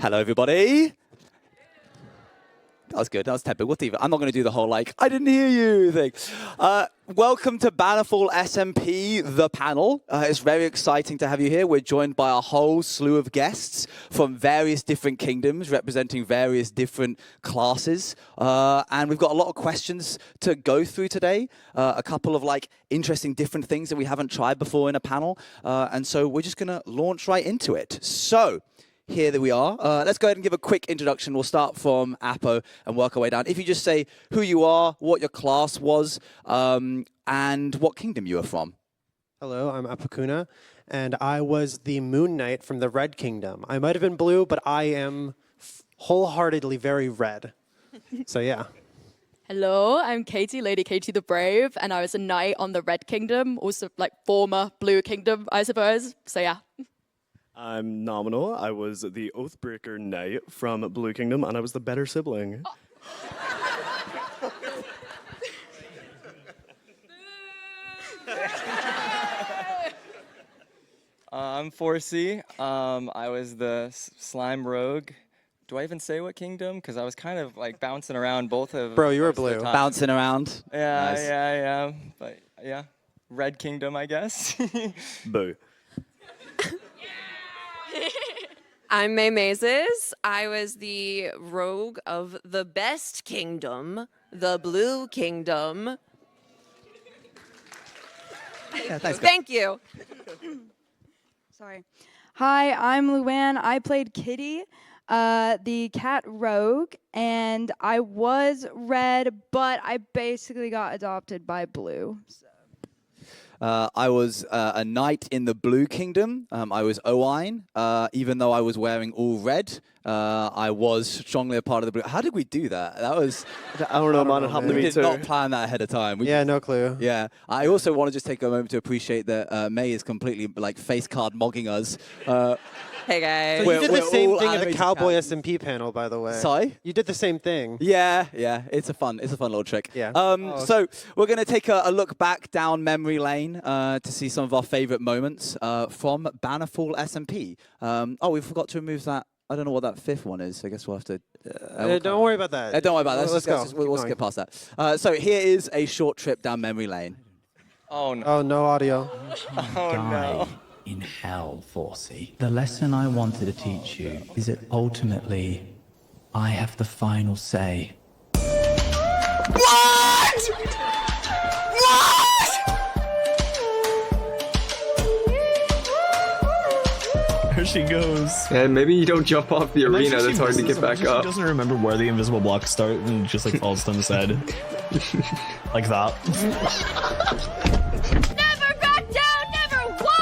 Hello, everybody. That was good. That was tempered. I'm not going to do the whole, like, I didn't hear you thing. Welcome to Bannerfall SMP, the panel. It's very exciting to have you here. We're joined by a whole slew of guests from various different kingdoms, representing various different classes. And we've got a lot of questions to go through today. A couple of, like, interesting different things that we haven't tried before in a panel. And so we're just going to launch right into it. So, here that we are. Let's go ahead and give a quick introduction. We'll start from Apo and work our way down. If you just say who you are, what your class was, and what kingdom you are from. Hello, I'm Apakuna, and I was the Moon Knight from the Red Kingdom. I might have been blue, but I am wholeheartedly very red. So yeah. Hello, I'm Katie, Lady Katie the Brave, and I was a knight on the Red Kingdom, also like former Blue Kingdom, I suppose. So yeah. I'm Nominal. I was the Oathbreaker Knight from Blue Kingdom, and I was the better sibling. I'm 4C. I was the slime rogue. Do I even say what kingdom? Because I was kind of like bouncing around both of. Bro, you were blue. Bouncing around. Yeah, Nice. yeah. But yeah, Red Kingdom, I guess. Boo. I'm May Mazes. I was the rogue of the best kingdom, the Blue Kingdom. Yeah, thanks, guys. Thank you. Sorry. Hi, I'm Luann. I played Kitty, the cat rogue, and I was red, but I basically got adopted by blue. So. I was a knight in the Blue Kingdom. I was Owain. Even though I was wearing all red, I was strongly a part of the Blue. How did we do that? That was... I don't know, man. It happened to We me did too. not plan that ahead of time. Yeah, no clue. Yeah. I also want to just take a moment to appreciate that May is completely, like, face card mogging us. Hey, guys. So you did the We're same all thing at the animated Cowboy cats. SMP panel, by the way. Sorry? You did the same thing. Yeah. It's a fun little trick. Yeah. So we're going to take a look back down memory lane to see some of our favorite moments from Bannerfall SMP. We forgot to remove that. I don't know what that fifth one is. I guess we'll have to... Don't worry about that. Don't worry about that. Let's go. We'll skip past that. So here is a short trip down memory lane. Oh no. Oh, no audio. Oh no. In hell, Forsey. The lesson I wanted to teach you is that ultimately, I have the final say. What? There she goes. And maybe you don't jump off the arena, Imagine that's she hard to misses get back She up. doesn't remember where the invisible blocks start and just like falls to his head. Like that. Never back down, never what?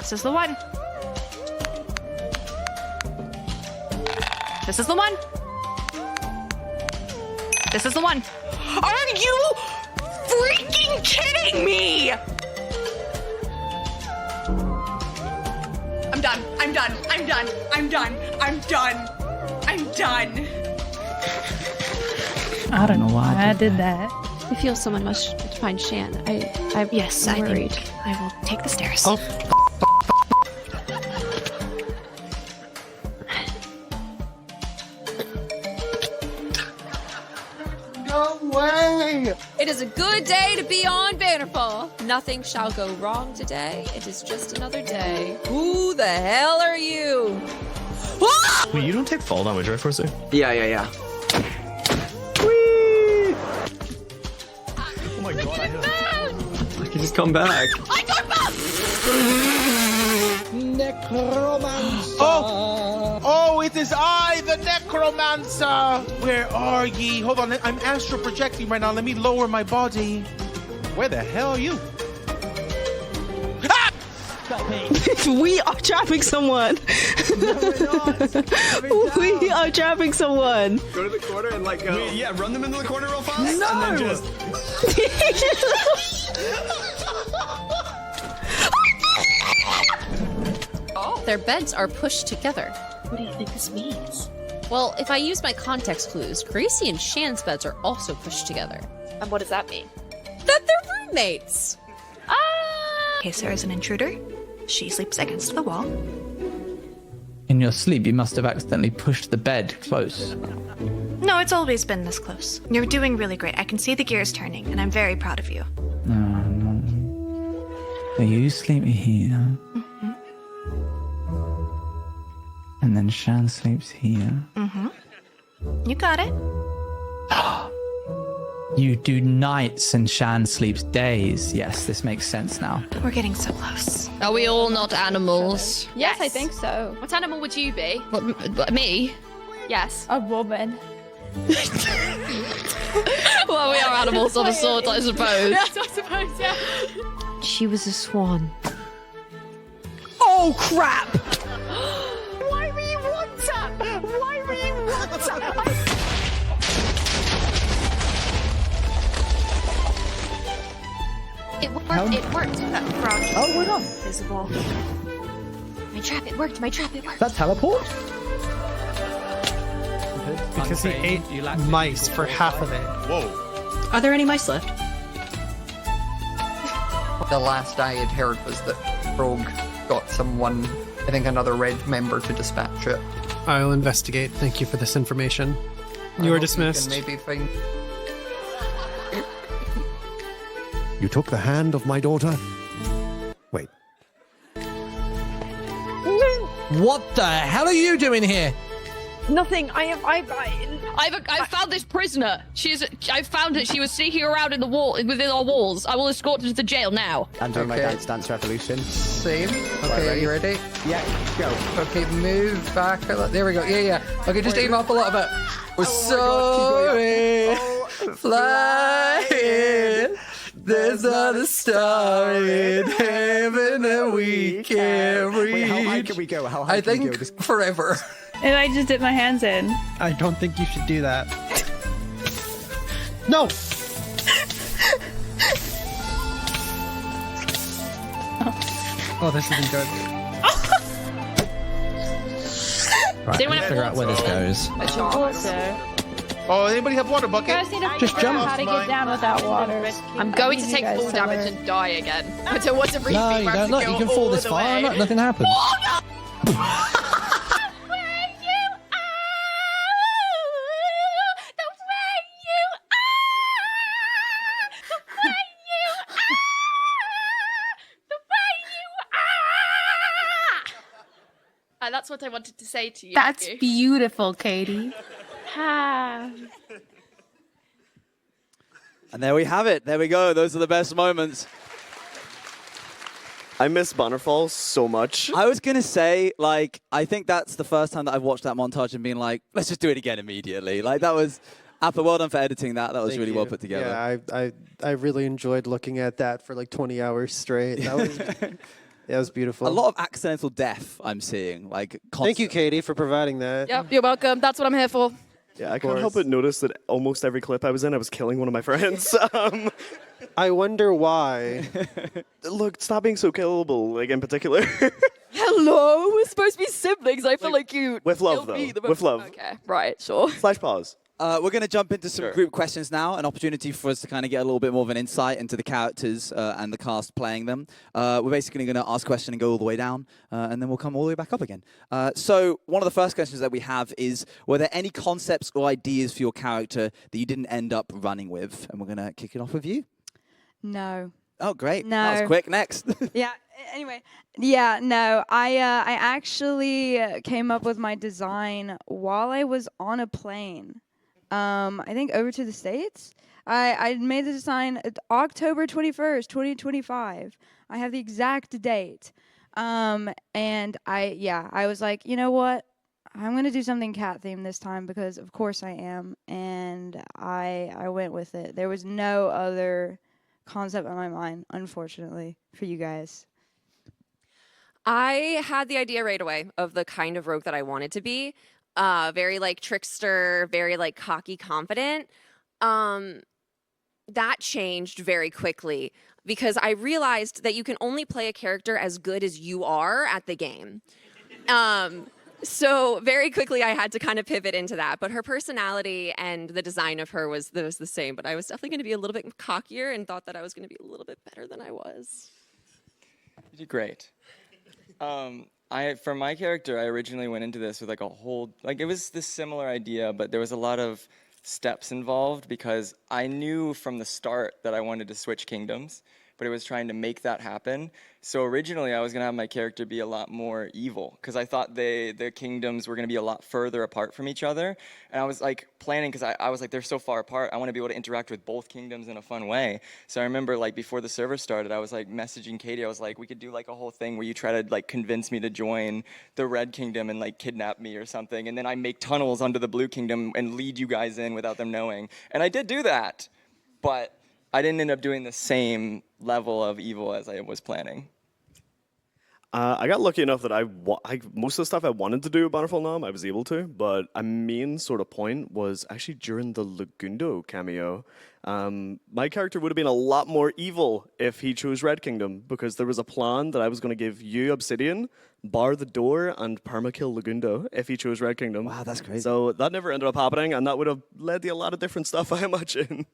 This is the one. This is the one. This is the one. Are you freaking kidding me? I'm done. I'm done. I'm done. I'm done. I'm done. I'm done. I don't know why I did that. I feel someone must find Shan. Yes, I'm worried. I will take the stairs. Oh, No way! It is a good day to be on Bannerfall. Nothing shall go wrong today. It is just another day. Who the hell are you? Ah! Wait, you don't take fall damage, right, Forsey? Yeah. Oh my god, I hit him. I can just come back. I got back! Oh, it is I, the Necromancer! Where are ye? Hold on, I'm astral projecting right now. Let me lower my body. Where the hell are you? Ah! We are trapping someone. No, we're not. We are trapping someone. Go to the corner and like go. Wait, yeah, run them into the corner real fast. No. And then just... Their beds are pushed together. What do you think this means? Well, if I use my context clues, Gracie and Shan's beds are also pushed together. And what does that mean? That they're roommates! In case there is an intruder. She sleeps against the wall. In your sleep, you must have accidentally pushed the bed close. No, it's always been this close. You're doing really great. I can see the gears turning, and I'm very proud of you. No. So you sleep here. Mm-hmm. And then Shan sleeps here. Mm-hmm. You got it. You do nights and Shan sleeps days. Yes, this makes sense now. We're getting so close. Are we all not animals? Yes, I think so. What animal would you be? What, me? Yes. A woman. Well, we are animals of a sort, I suppose. Yes, I suppose, yeah. She was a swan. Oh, crap! Why were you water? Why were you water? It worked. That frog. Oh, we're done. Visible. My trap, it worked. That teleport? Because he ate mice for half of it. Whoa. Are there any mice left? The last I had heard was that Rogue got someone, I think another Red member, to dispatch it. I'll investigate. Thank you for this information. You are dismissed. Maybe find... You took the hand of my daughter? Wait. What the hell are you doing here? Nothing. I've found this prisoner. I found her. She was sneaking around in the wall within our walls. I will escort her to the jail now. I'm doing my dance revolution. Same. Okay, are you ready? Yeah, go. Okay, move back a little. There we go. Yeah. Okay, just aim up a little bit. We're soaring, flying. There's not a star in heaven that we can't reach. Wait, how high can we go? How high can we go? Forever. And I just dip my hands in. I don't think you should do that. No! Oh, this isn't good. Right, I need to figure out where this goes. Oh, anybody have water bucket? You guys need to Just figure out jump. how to get down without water. I'm going to take full damage and die again. But it wasn't really No, you don't. Look, you can fall this far. Look, nothing happens. That's what I wanted to say to you. That's beautiful, Katie. And there we have it. There we go. Those are the best moments. I miss Bannerfall so much. I was going to say, like, I think that's the first time that I've watched that montage and been like, let's just do it again immediately. Like, that was... Apple, well done for editing that. That was Thank really you. well put together. Yeah, I really enjoyed looking at that for like 20 hours straight. That was... Yeah, it was beautiful. A lot of accidental death I'm seeing. Like, Thank you, Katie, for providing that. Yep, you're welcome. That's what I'm here for. Yeah, I can't help but notice that almost every clip I was in, I was killing one of my friends. I wonder why. Look, stop being so killable, like, in particular. Hello? We're supposed to be siblings. I feel like you... With love, killed me though. the With love. Okay, right, sure. / pause. We're going to jump into some group questions now, an opportunity for us to kind of get a little bit more of an insight into the characters and the cast playing them. We're basically going to ask a question and go all the way down, and then we'll come all the way back up again. So one of the first questions that we have is, were there any concepts or ideas for your character that you didn't end up running with? And we're going to kick it off with you. No. Oh, great. No. That was quick. Next. Yeah. Anyway, yeah, no. I actually came up with my design while I was on a plane. I think over to the States. I made the design October 21st, 2025. I have the exact date. And I was like, you know what? I'm going to do something cat themed this time because of course I am. And I went with it. There was no other concept on my mind, unfortunately, for you guys. I had the idea right away of the kind of rogue that I wanted to be. Very like trickster, very like cocky, confident. That changed very quickly because I realized that you can only play a character as good as you are at the game. So very quickly I had to kind of pivot into that. But her personality and the design of her was the same. But I was definitely going to be a little bit cockier and thought that I was going to be a little bit better than I was. You did great. For my character, I originally went into this with like a whole, like it was this similar idea, but there was a lot of steps involved because I knew from the start that I wanted to switch kingdoms, but it was trying to make that happen. So originally I was gonna have my character be a lot more evil because I thought the kingdoms were gonna be a lot further apart from each other. And I was like planning, because I was like, they're so far apart, I wanna be able to interact with both kingdoms in a fun way. So I remember like before the server started, I was like messaging Katie, I was like, we could do like a whole thing where you try to like convince me to join the Red Kingdom and like kidnap me or something. And then I make tunnels under the Blue Kingdom and lead you guys in without them knowing. And I did do that, but I didn't end up doing the same level of evil as I was planning. I got lucky enough that most of the stuff I wanted to do at Bannerfall Nam, I was able to, but a main sort of point was actually during the Lagundo cameo. My character would have been a lot more evil if he chose Red Kingdom, because there was a plan that I was going to give you Obsidian, bar the door, and permakill Lagundo if he chose Red Kingdom. Wow, that's crazy. So that never ended up happening, and that would have led to a lot of different stuff, I imagine.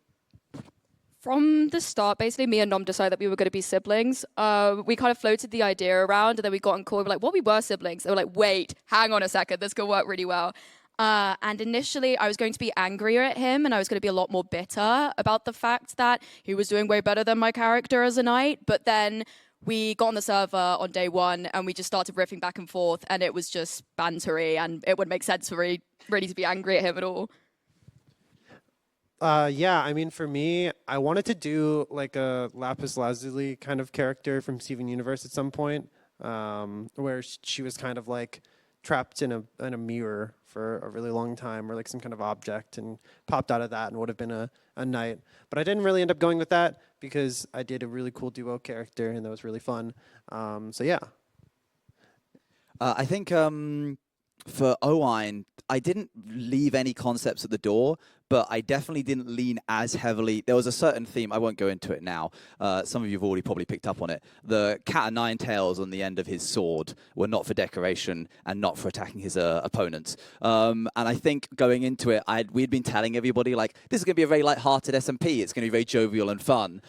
From the start, basically, me and Nom decided that we were going to be siblings. We kind of floated the idea around, and then we got on call. We were like, "What? We were siblings?" They were like, "Wait, hang on a second. This could work really well." And initially, I was going to be angrier at him, and I was going to be a lot more bitter about the fact that he was doing way better than my character as a knight. But then we got on the server on day one, and we just started riffing back and forth, and it was just bantery, and it wouldn't make sense for me really to be angry at him at all. Yeah, I mean, for me, I wanted to do like a Lapis Lazuli kind of character from Steven Universe at some point, where she was kind of like trapped in a mirror for a really long time, or like some kind of object, and popped out of that and would have been a knight. But I didn't really end up going with that because I did a really cool duo character, and that was really fun. So yeah. I think for Owain, I didn't leave any concepts at the door, but I definitely didn't lean as heavily. There was a certain theme. I won't go into it now. Some of you have already probably picked up on it. The cat of nine tails on the end of his sword were not for decoration and not for attacking his opponents. And I think going into it, we'd been telling everybody, like, this is going to be a very light-hearted SMP. It's going to be very jovial and fun.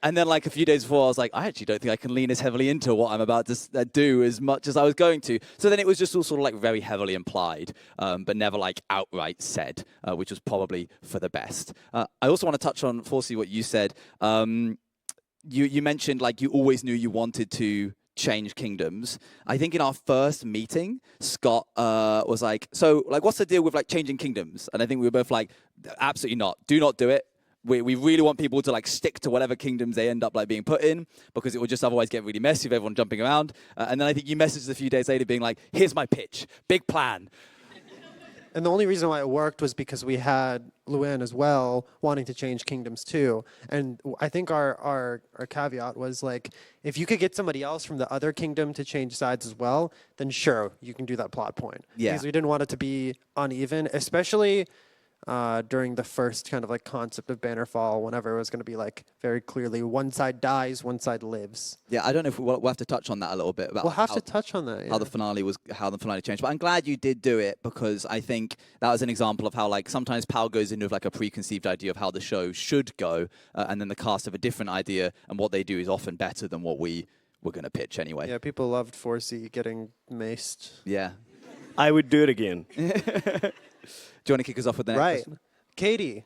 And then, like, a few days before, I was like, I actually don't think I can lean as heavily into what I'm about to do as much as I was going to. So then it was just all sort of, like, very heavily implied, but never, like, outright said, which was probably for the best. I also want to touch on, Forsey, what you said. You mentioned, like, you always knew you wanted to change kingdoms. I think in our first meeting, Scott was like, so, like, what's the deal with, like, changing kingdoms? And I think we were both like, absolutely not. Do not do it. We really want people to like stick to whatever kingdoms they end up like being put in, because it would just otherwise get really messy with everyone jumping around. And then I think you messaged a few days later being like, here's my pitch, big plan. And the only reason why it worked was because we had Luann as well wanting to change kingdoms too. And I think our caveat was like, if you could get somebody else from the other kingdom to change sides as well, then sure, you can do that plot point. Yeah. Because we didn't want it to be uneven, especially during the first kind of like concept of Bannerfall, whenever it was going to be like very clearly one side dies, one side lives. Yeah, I don't know if we'll have to touch on that a little bit. About We'll have to touch on that. Yeah. How the finale changed. But I'm glad you did do it, because I think that was an example of how like sometimes Pal goes into like a preconceived idea of how the show should go, and then the cast have a different idea, and what they do is often better than what we were going to pitch anyway. Yeah, people loved Forsey getting maced. Yeah. I would do it again. Do you want to kick us off with the next question? Katie,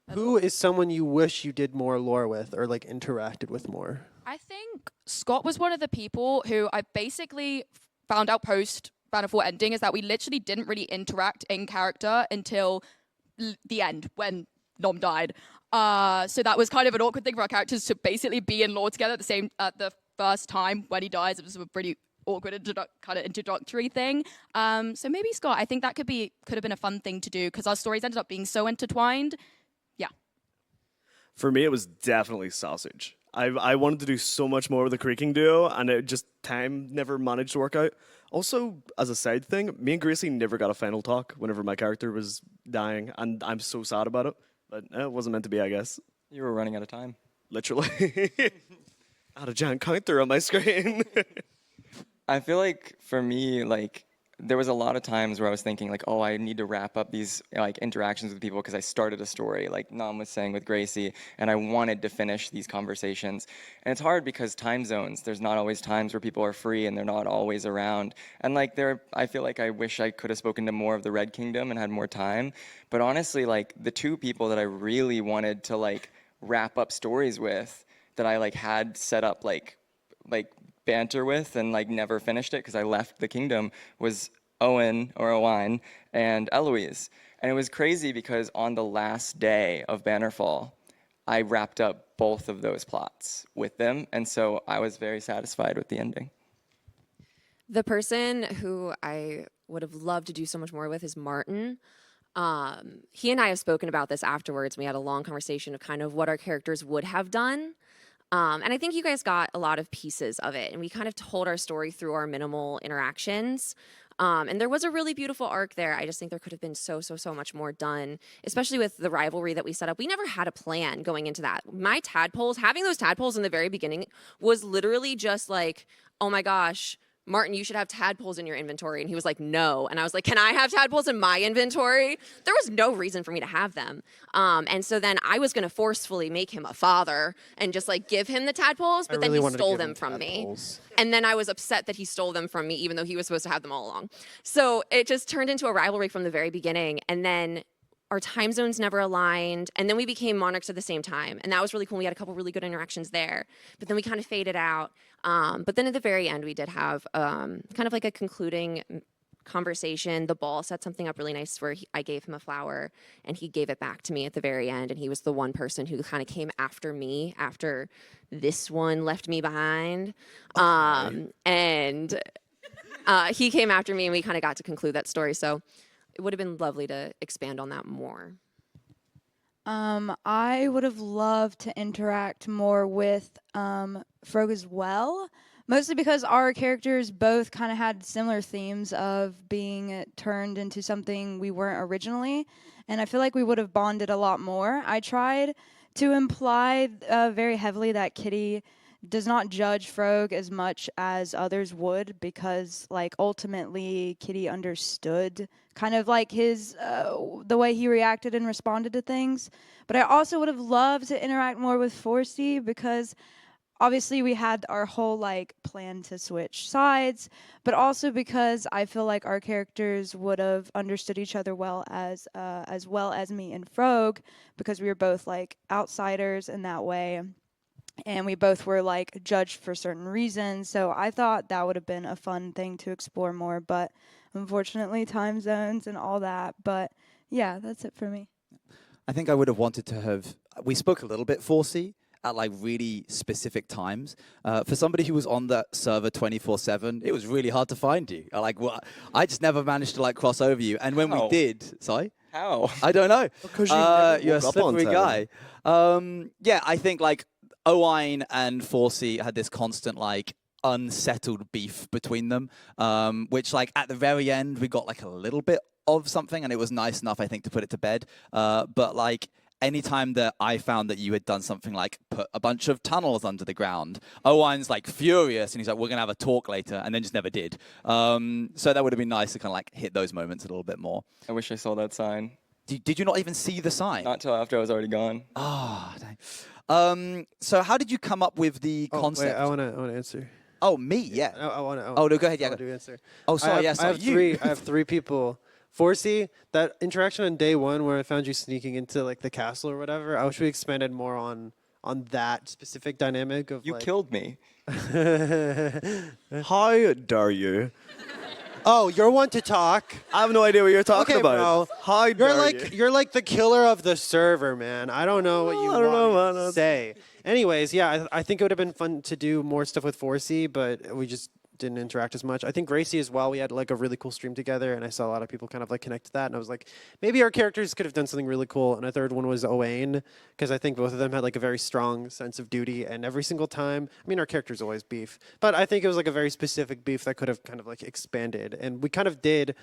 who is someone you wish you did more lore with or like interacted with more? I think Scott was one of the people who I basically found out post Bannerfall ending is that we literally didn't really interact in character until the end when Nom died. So that was kind of an awkward thing for our characters to basically be in lore together at the first time when he dies. It was a pretty awkward kind of introductory thing. So maybe Scott, I think that could have been a fun thing to do, because our stories ended up being so intertwined. Yeah. For me, it was definitely Sausage. I wanted to do so much more with the Creaking duo, and it just time never managed to work out. Also, as a side thing, me and Gracie never got a final talk whenever my character was dying, and I'm so sad about it. But it wasn't meant to be, I guess. You were running out of time. Literally. I had a giant counter on my screen. I feel like for me, like there was a lot of times where I was thinking like, oh, I need to wrap up these like interactions with people because I started a story, like Nam was saying with Gracie, and I wanted to finish these conversations. And it's hard because time zones, there's not always times where people are free and they're not always around. And like I feel like I wish I could have spoken to more of the Red Kingdom and had more time. But honestly, like the two people that I really wanted to like wrap up stories with, that I like had set up like banter with and like never finished it because I left the kingdom, was Owen and Eloise. And it was crazy because on the last day of Bannerfall, I wrapped up both of those plots with them. And so I was very satisfied with the ending. The person who I would have loved to do so much more with is Martin. He and I have spoken about this afterwards. We had a long conversation of kind of what our characters would have done. And I think you guys got a lot of pieces of it. And we kind of told our story through our minimal interactions. And there was a really beautiful arc there. I just think there could have been so much more done, especially with the rivalry that we set up. We never had a plan going into that. Having those tadpoles in the very beginning was literally just like, oh my gosh, Martin, you should have tadpoles in your inventory. And he was like, no. And I was like, can I have tadpoles in my inventory? There was no reason for me to have them. And so then I was going to forcefully make him a father and just like give him the tadpoles, but then he stole them from me. And then I was upset that he stole them from me, even though he was supposed to have them all along. So it just turned into a rivalry from the very beginning. And then our time zones never aligned. And then we became monarchs at the same time. And that was really cool. We had a couple really good interactions there. But then we kind of faded out. But then at the very end, we did have kind of like a concluding conversation. The ball set something up really nice where I gave him a flower and he gave it back to me at the very end. And he was the one person who kind of came after me after this one left me behind. And he came after me and we kind of got to conclude that story. So it would have been lovely to expand on that more. I would have loved to interact more with Frog as well, mostly because our characters both kind of had similar themes of being turned into something we weren't originally, and I feel like we would have bonded a lot more. I tried to imply very heavily that Kitty does not judge Frog as much as others would, because like ultimately Kitty understood kind of like his the way he reacted and responded to things. But I also would have loved to interact more with Forsey, because obviously we had our whole like plan to switch sides, but also because I feel like our characters would have understood each other well as me and Frog, because we were both like outsiders in that way. And we both were like judged for certain reasons. So I thought that would have been a fun thing to explore more, but unfortunately time zones and all that. But yeah, that's it for me. I think I would have wanted to have, we spoke a little bit Forsey at like really specific times. For somebody who was on that server 24/7, it was really hard to find you. I just never managed to like cross over you. And when we did, sorry? How? I don't know. Because you're a slippery guy. Yeah, I think like Owain and Forsey had this constant like unsettled beef between them, which like at the very end we got like a little bit of something, and it was nice enough I think to put it to bed. But like anytime that I found that you had done something like put a bunch of tunnels under the ground, Owain's like furious and he's like, we're gonna have a talk later, and then just never did. So that would have been nice to kind of like hit those moments a little bit more. I wish I saw that sign. Did you not even see the sign? Not till after I was already gone. Oh, dang. So how did you come up with the concept? Wait, I want to answer. Oh, me? Yeah. I want to. Oh, no, go ahead. Yeah. I want to answer. Oh, sorry. Yes. I have three people. Forsey, that interaction on day one where I found you sneaking into like the castle or whatever, I wish we expanded more on that specific dynamic of you like... killed me. How dare you? Oh, you're one to talk. I have no idea what you're talking about. Bro. How dare you? You're like the killer of the server, man. I don't know what you want to say. Anyways, yeah, I think it would have been fun to do more stuff with Forsey, but we just didn't interact as much. I think Gracie as well, we had like a really cool stream together, and I saw a lot of people kind of like connect to that, and I was like, maybe our characters could have done something really cool. And a third one was Owain, because I think both of them had like a very strong sense of duty, and every single time, I mean, our characters always beef, but I think it was like a very specific beef that could have kind of like expanded, and we kind of did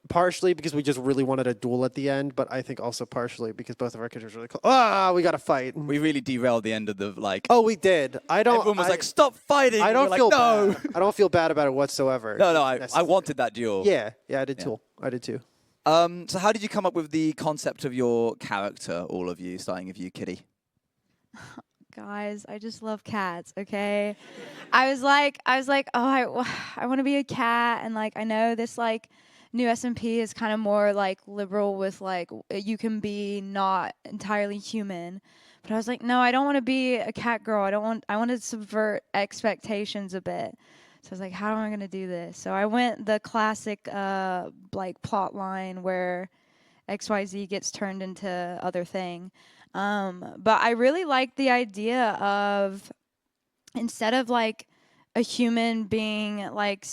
Partially because we just really wanted a duel at the end, but I think also partially because both of our characters were like, we gotta fight. We really derailed the end of the Oh, we did. Everyone was like, "Stop fighting!" I don't We're feel like, no. bad. I don't feel bad about it whatsoever. No, I wanted that duel. Yeah, I did too. I did too. So how did you come up with the concept of your character, all of you, starting with you, Kitty? Guys, I just love cats, okay? I was like, oh, I want to be a cat, and like I know this like new SMP is kind of more like liberal with like you can be not entirely human. But I was like, no, I don't want to be a cat girl. I want to subvert expectations a bit. So I was like, how am I going to do this? So I went the classic like plot line where XYZ gets turned into other thing. But I really like the idea of instead of like a human being like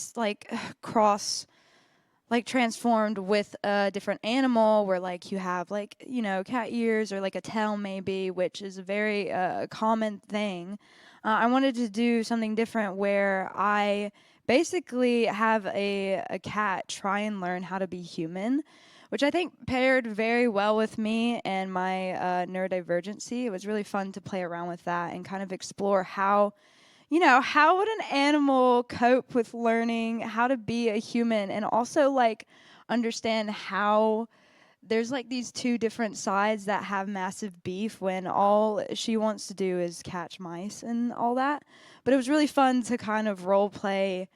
transformed with a different animal where like you have like, you know, cat ears or like a tail maybe, which is a very common thing. I wanted to do something different where I basically have a cat try and learn how to be human, which I think paired very well with me and my neurodivergency. It was really fun to play around with that and kind of explore how would an animal cope with learning how to be a human, and also like understand how there's like these two different sides that have massive beef when all she wants to do is catch mice and all that. But it was really fun to kind of role play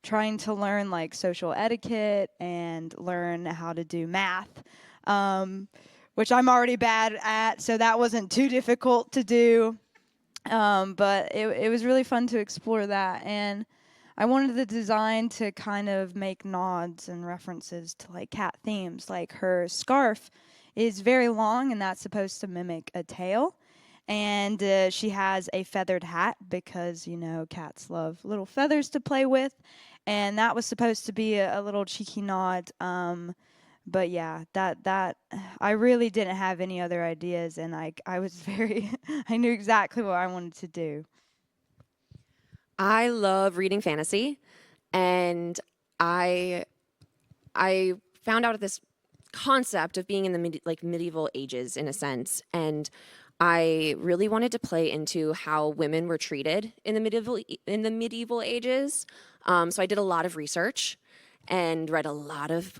trying to learn like social etiquette and learn how to do math, which I'm already bad at, so that wasn't too difficult to do. But it was really fun to explore that, and I wanted the design to kind of make nods and references to like cat themes. Like her scarf is very long, and that's supposed to mimic a tail. And she has a feathered hat because, you know, cats love little feathers to play with. And that was supposed to be a little cheeky nod. But yeah, that I really didn't have any other ideas, and I was very I knew exactly what I wanted to do. I love reading fantasy, and I found out this concept of being in the medieval ages in a sense, and I really wanted to play into how women were treated in the medieval ages. So I did a lot of research and read a lot of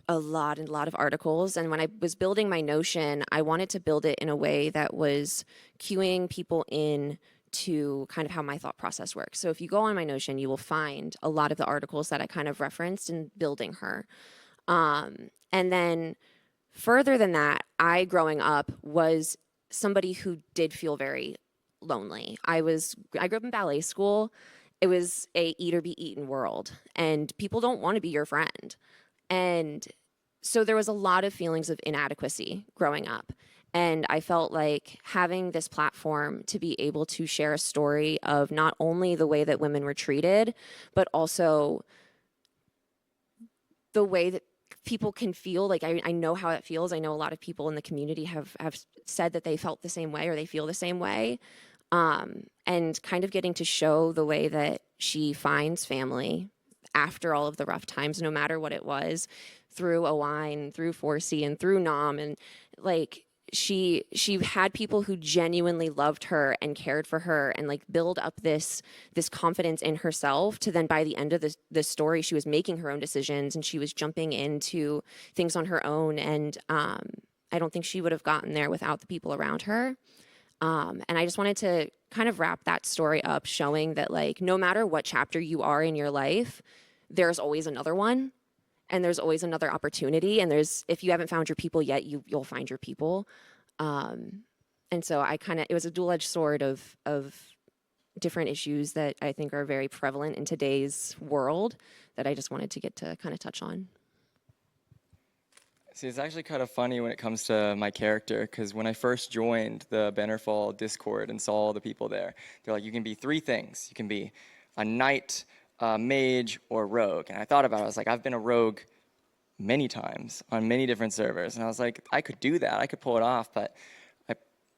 articles. And when I was building my notion, I wanted to build it in a way that was cueing people in to kind of how my thought process works. So if you go on my notion, you will find a lot of the articles that I kind of referenced in building her. And then further than that, I growing up was somebody who did feel very lonely. I grew up in ballet school. It was a eat or be eaten world, and people don't want to be your friend. And so there was a lot of feelings of inadequacy growing up. And I felt like having this platform to be able to share a story of not only the way that women were treated, but also the way that people can feel. Like I know how it feels. I know a lot of people in the community have said that they felt the same way or they feel the same way. And kind of getting to show the way that she finds family after all of the rough times, no matter what it was, through Owain, through Forsey, and through Nom, and like she had people who genuinely loved her and cared for her and like build up this confidence in herself to then by the end of the story, she was making her own decisions and she was jumping into things on her own. And I don't think she would have gotten there without the people around her. And I just wanted to kind of wrap that story up, showing that like no matter what chapter you are in your life, there's always another one. And there's always another opportunity. And if you haven't found your people yet, you'll find your people. And so it was a dual-edged sword of different issues that I think are very prevalent in today's world that I just wanted to get to kind of touch on. See, it's actually kind of funny when it comes to my character, because when I first joined the Bannerfall Discord and saw all the people there, they're like, you can be three things. You can be a knight, mage, or rogue. And I thought about it. I was like, I've been a rogue many times on many different servers. And I was like, I could do that. I could pull it off, but I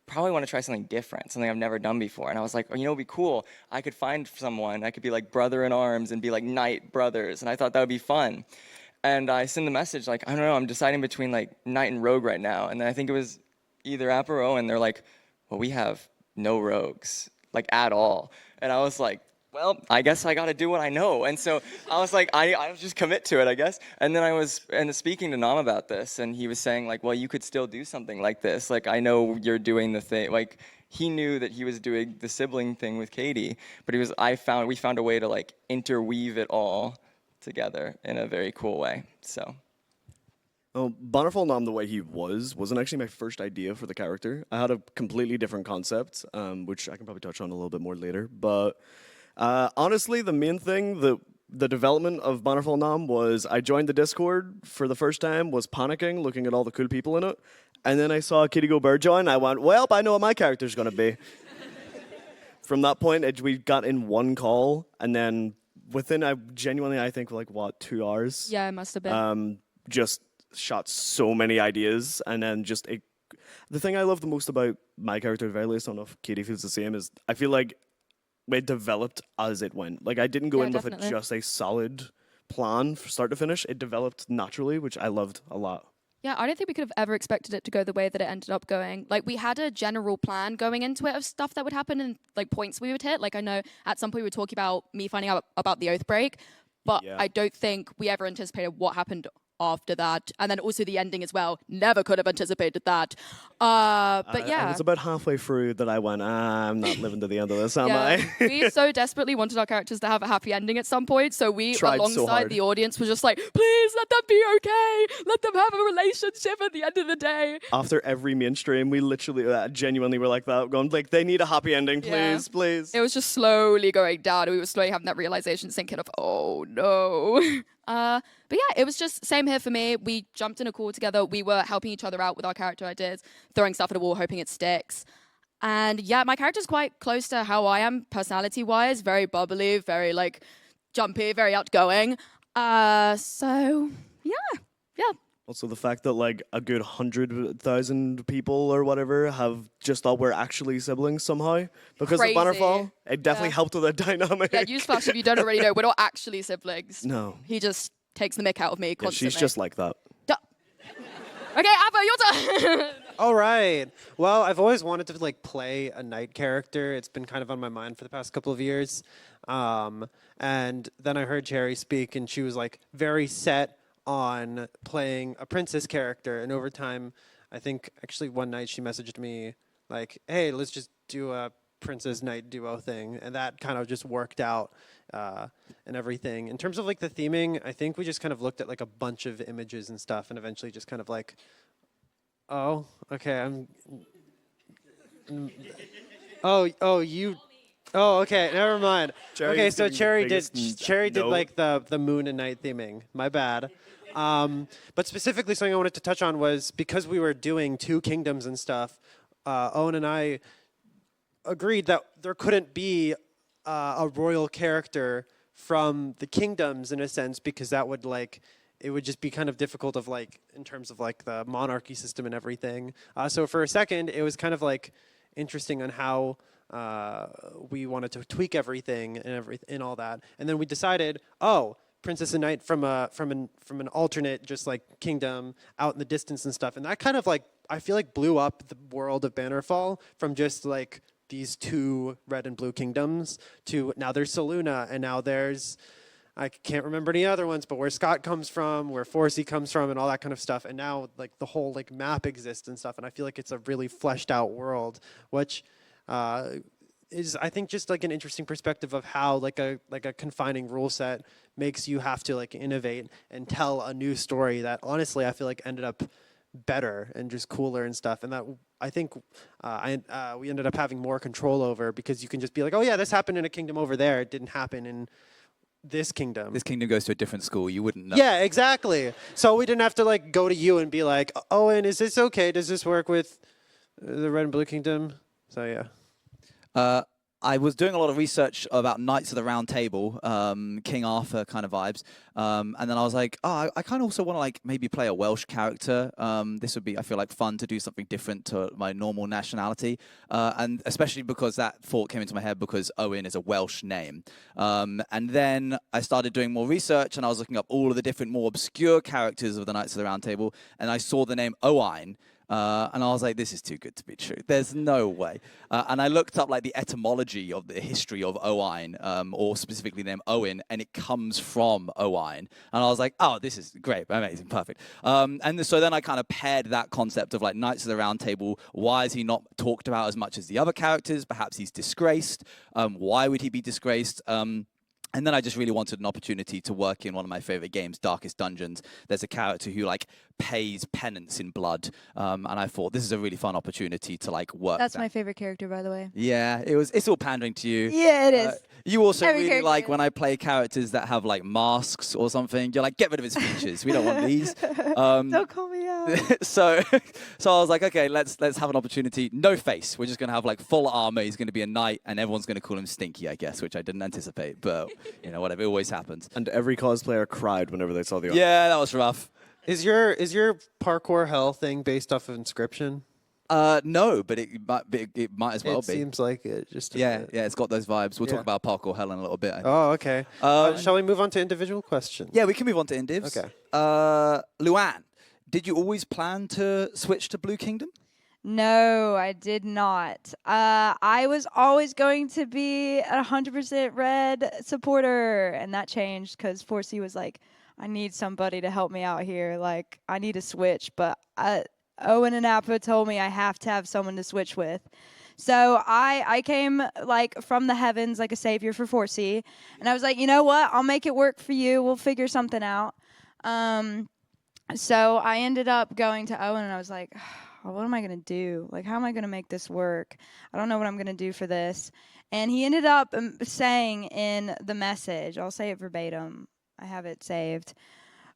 probably want to try something different, something I've never done before. And I was like, oh, you know, it'd be cool. I could find someone. I could be like brother in arms and be like knight brothers. And I thought that would be fun. And I send the message like, I don't know, I'm deciding between like Knight and Rogue right now. And then I think it was either App or O, and they're like, well, we have no rogues, like at all. And I was like, well, I guess I got to do what I know. And so I was like, I'll just commit to it, I guess. And then I was speaking to Nam about this, and he was saying like, well, you could still do something like this. Like, I know you're doing the thing. Like, he knew that he was doing the sibling thing with Katie, but we found a way to like interweave it all together in a very cool way. So. Bannerfall Nam, the way he wasn't actually my first idea for the character. I had a completely different concept, which I can probably touch on a little bit more later. But honestly, the main thing, the development of Bannerfall Nam was I joined the Discord for the first time, was panicking, looking at all the cool people in it, and then I saw Kitty Go Bird join. I went, well, I know what my character's going to be. From that point, we got in one call, and then within, I think, like, 2 hours? Yeah, it must have been. Just shot so many ideas, and then the thing I love the most about my character, at the very least, I don't know if Katie feels the same, is I feel like it developed as it went. Like, I didn't go in with just a solid plan from start to finish. It developed naturally, which I loved a lot. Yeah, I don't think we could have ever expected it to go the way that it ended up going. Like, we had a general plan going into it of stuff that would happen and, like, points we would hit. Like, I know at some point we were talking about me finding out about the oath break, but I don't think we ever anticipated what happened after that. And then also the ending as well. Never could have anticipated that. But yeah. It was about halfway through that I went, I'm not living to the end of this, am I? We so desperately wanted our characters to have a happy ending at some point, so we, tried alongside the audience, was just like, please let them be okay. Let them have a relationship at the end of the day. After every mainstream, we literally, genuinely were like that, going, like, they need a happy ending, please, please. It was just slowly going down, and we were slowly having that realization, thinking of, oh no. But yeah, it was just same here for me. We jumped in a call together. We were helping each other out with our character ideas, throwing stuff at a wall, hoping it sticks. And yeah, my character's quite close to how I am personality-wise. Very bubbly, very like jumpy, very outgoing. So yeah. Also, the fact that like a good 100,000 people or whatever have just thought we're actually siblings somehow because Crazy. of Bannerfall, it definitely helped with that dynamic. Yeah, newsflash, if you don't already know, we're not actually siblings. No. He just takes the mick out of me constantly. She's just like that. Okay, Abba, your turn. All right. Well, I've always wanted to like play a knight character. It's been kind of on my mind for the past couple of years. And then I heard Cherry speak, and she was like very set on playing a princess character. And over time, I think actually one night she messaged me like, hey, let's just do a princess knight duo thing. And that kind of just worked out and everything. In terms of like the theming, I think we just kind of looked at like a bunch of images and stuff and eventually just kind of like, oh, okay, okay, never mind. Okay, so Cherry did like the moon and night theming. My bad. But specifically, something I wanted to touch on was because we were doing two kingdoms and stuff. Owen and I agreed that there couldn't be a royal character from the kingdoms in a sense because that would like it would just be kind of difficult of like in terms of like the monarchy system and everything. So for a second, it was kind of like interesting on how we wanted to tweak everything and all that, and then we decided, princess and knight from an alternate just like kingdom out in the distance and stuff, and that kind of like I feel like blew up the world of Bannerfall from just like these two red and blue kingdoms to now there's Saluna and now there's I can't remember any other ones, but where Scott comes from, where Forsey comes from, and all that kind of stuff. And now like the whole like map exists and stuff, and I feel like it's a really fleshed out world, which is I think just like an interesting perspective of how like a confining rule set makes you have to like innovate and tell a new story that honestly I feel like ended up better and just cooler and stuff, and that I think we ended up having more control over because you can just be like, oh yeah, this happened in a kingdom over there, it didn't happen in this kingdom. This kingdom goes to a different school. You wouldn't know. Yeah, exactly. So we didn't have to like go to you and be like, Owen, is this okay? Does this work with the red and blue kingdom? So yeah. I was doing a lot of research about Knights of the Round Table, King Arthur kind of vibes, and then I was like, oh, I kind of also want to like maybe play a Welsh character. This would be, I feel like, fun to do something different to my normal nationality, and especially because that thought came into my head because Owen is a Welsh name. And then I started doing more research, and I was looking up all of the different more obscure characters of the Knights of the Round Table, and I saw the name Owain. And I was like, this is too good to be true. There's no way. And I looked up like the etymology of the history of Owain, or specifically the name Owen, and it comes from Owain. And I was like, oh, this is great, amazing, perfect. And so then I kind of paired that concept of like Knights of the Round Table. Why is he not talked about as much as the other characters? Perhaps he's disgraced. Why would he be disgraced? And then I just really wanted an opportunity to work in one of my favorite games, Darkest Dungeons. There's a character who like pays penance in blood, and I thought this is a really fun opportunity to like work. That's my favorite character, by the way. Yeah, it's all pandering to you. Yeah, it is. You also Every really character like is. when I play characters that have like masks or something. You're like, get rid of his features. We don't want these. Don't call me out. so I was like, okay, let's have an opportunity. No face. We're just gonna have like full armor. He's gonna be a knight, and everyone's gonna call him Stinky, I guess, which I didn't anticipate, but you know, whatever. It always happens. And every cosplayer cried whenever they saw the art. Yeah, that was rough. Is your parkour hell thing based off of Inscription? No, but it might as well It be. seems like it. Just a Yeah, bit. yeah, it's got those vibes. We'll Yeah. talk about parkour hell in a little bit. I think. Oh, okay. Shall we move on to individual questions? Yeah, we can move on to indivs. Okay. Luann, did you always plan to switch to Blue Kingdom? No, I did not. I was always going to be a 100% red supporter, and that changed because 4C was like, I need somebody to help me out here. Like, I need a switch, but Owen and Appa told me I have to have someone to switch with. So I came like from the heavens like a savior for 4C, and I was like, you know what? I'll make it work for you. We'll figure something out. So I ended up going to Owen, and I was like, what am I going to do? Like, how am I going to make this work? I don't know what I'm going to do for this. And he ended up saying in the message, I'll say it verbatim, I have it saved,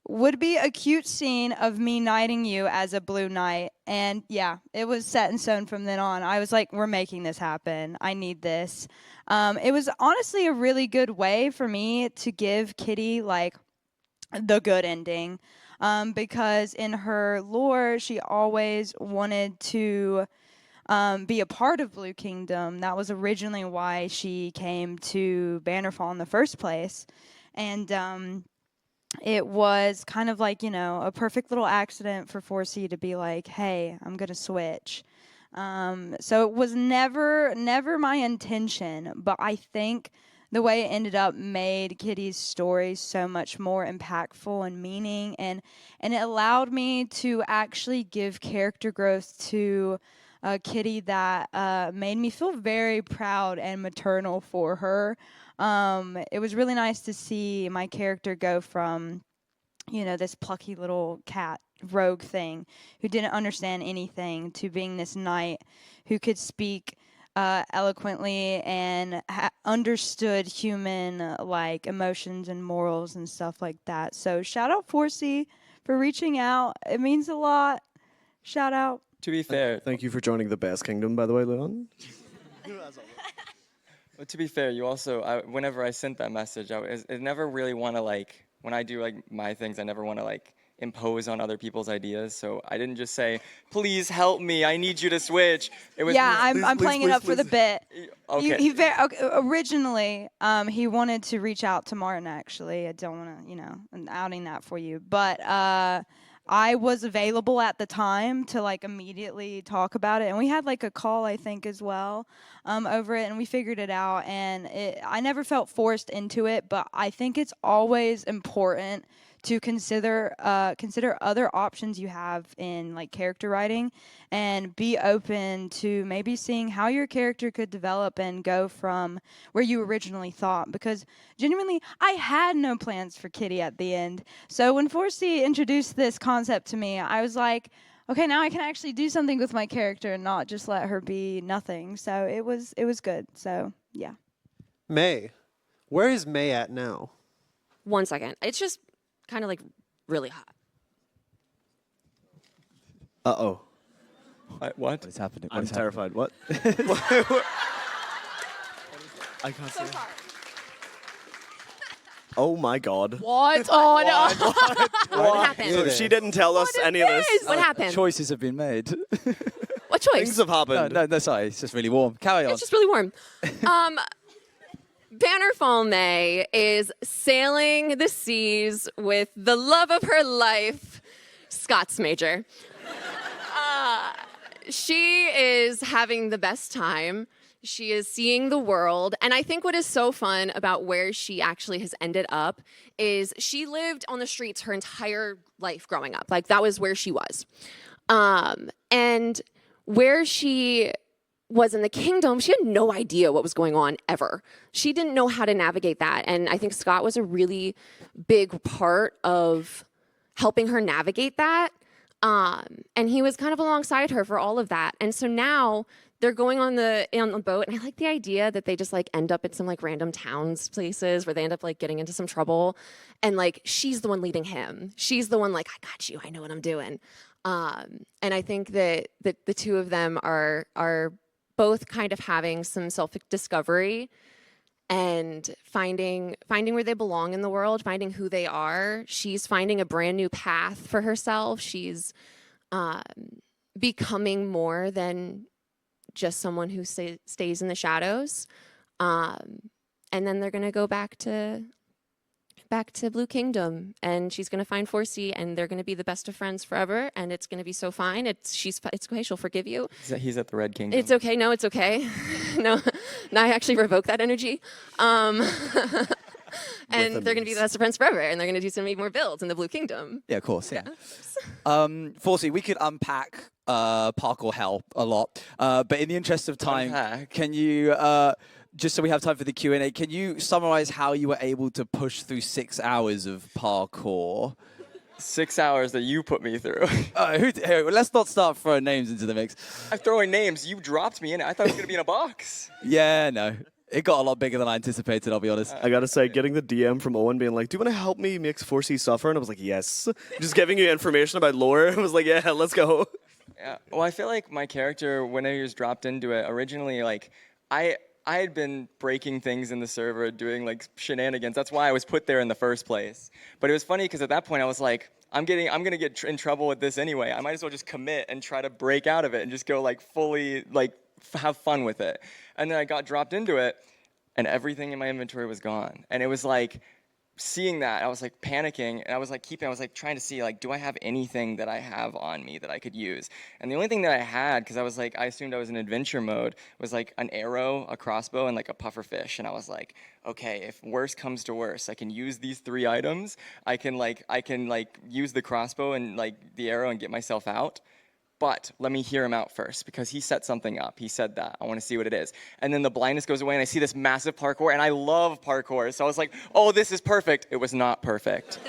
would be a cute scene of me knighting you as a blue knight. And yeah, it was set in stone from then on. I was like, we're making this happen. I need this. It was honestly a really good way for me to give Kitty like the good ending. Because in her lore, she always wanted to be a part of Blue Kingdom. That was originally why she came to Bannerfall in the first place. And it was kind of like, you know, a perfect little accident for 4C to be like, hey, I'm going to switch. So it was never my intention, but I think the way it ended up made Kitty's story so much more impactful and meaning, and it allowed me to actually give character growth to Kitty that made me feel very proud and maternal for her. It was really nice to see my character go from, you know, this plucky little cat rogue thing who didn't understand anything to being this knight who could speak eloquently and understood human like emotions and morals and stuff like that. So shout out 4C for reaching out. It means a lot. Shout out. To be fair, Thank you for joining the Best Kingdom, by the way, Leon. But to be fair, you also, whenever I sent that message, I never really want to like, when I do like my things, I never want to like impose on other people's ideas. So I didn't just say, please help me, I need you to switch. It was, Yeah, please, I'm please, playing please, it up for the please. bit. Okay. Originally, he wanted to reach out to Martin, actually. I don't want to, you know, I'm outing that for you. But I was available at the time to, like, immediately talk about it. And we had, like, a call, I think, as well over it. And we figured it out. And I never felt forced into it. But I think it's always important to consider other options you have in like character writing, and be open to maybe seeing how your character could develop and go from where you originally thought. Because genuinely, I had no plans for Kitty at the end. So when 4C introduced this concept to me, I was like, okay, now I can actually do something with my character and not just let her be nothing. So it was good. So yeah. May, where is May at now? 1 second. It's just kind of like really hot. Uh-oh. What? What is happening? I'm terrified. What? I can't see. Oh my god. What? Oh no. What happened? So she didn't tell us any of this. What happened? Choices have been made. What choice? Things have happened. No, sorry. It's just really warm. Carry on. It's just really warm. Bannerfall May is sailing the seas with the love of her life, Scots Major. She is having the best time. She is seeing the world. And I think what is so fun about where she actually has ended up is she lived on the streets her entire life growing up. Like, that was where she was. And where she was in the kingdom, she had no idea what was going on ever. She didn't know how to navigate that. And I think Scott was a really big part of helping her navigate that. And he was kind of alongside her for all of that. And so now they're going on the boat, and I like the idea that they just like end up at some like random towns places where they end up like getting into some trouble, and like she's the one leading him. She's the one like, I got you, I know what I'm doing. And I think that the two of them are both kind of having some self-discovery and finding where they belong in the world, finding who they are. She's finding a brand new path for herself. She's becoming more than just someone who stays in the shadows. And then they're going to go back to Blue Kingdom, and she's going to find Forsey, and they're going to be the best of friends forever, and it's going to be so fine. It's okay. She'll forgive you. He's at the Red Kingdom. It's okay. No, it's okay. No, I actually revoke that energy. And they're going to be the best of friends forever, and they're going to do so many more builds in the Blue Kingdom. Yeah, of course. Yeah. Forsey, we could unpack parkour hell a lot, but in the interest of time, can you? Just so we have time for the Q&A, can you summarize how you were able to push through 6 hours of parkour? 6 hours that you put me through. Let's not start throwing names into the mix. I'm throwing names. You dropped me in it. I thought it was going to be in a box. Yeah, no. It got a lot bigger than I anticipated, I'll be honest. I gotta say, getting the DM from Owen being like, do you want to help me make Forsey suffer? And I was like, yes. Just giving you information about lore. I was like, yeah, let's go. Yeah. Well, I feel like my character, when I was dropped into it, originally, like, I had been breaking things in the server, doing like shenanigans. That's why I was put there in the first place. But it was funny because at that point I was like, I'm gonna get in trouble with this anyway. I might as well just commit and try to break out of it and just go like fully like have fun with it. And then I got dropped into it, and everything in my inventory was gone. And it was like, seeing that, I was like panicking, and I was like trying to see like, do I have anything that I have on me that I could use? And the only thing that I had, because I assumed I was in adventure mode, was like an arrow, a crossbow, and like a puffer fish. And I was like, okay, if worse comes to worse, I can use these 3 items. I can use the crossbow and like the arrow and get myself out. But let me hear him out first, because he set something up. He said that. I want to see what it is. And then the blindness goes away, and I see this massive parkour, and I love parkour. So I was like, oh, this is perfect. It was not perfect.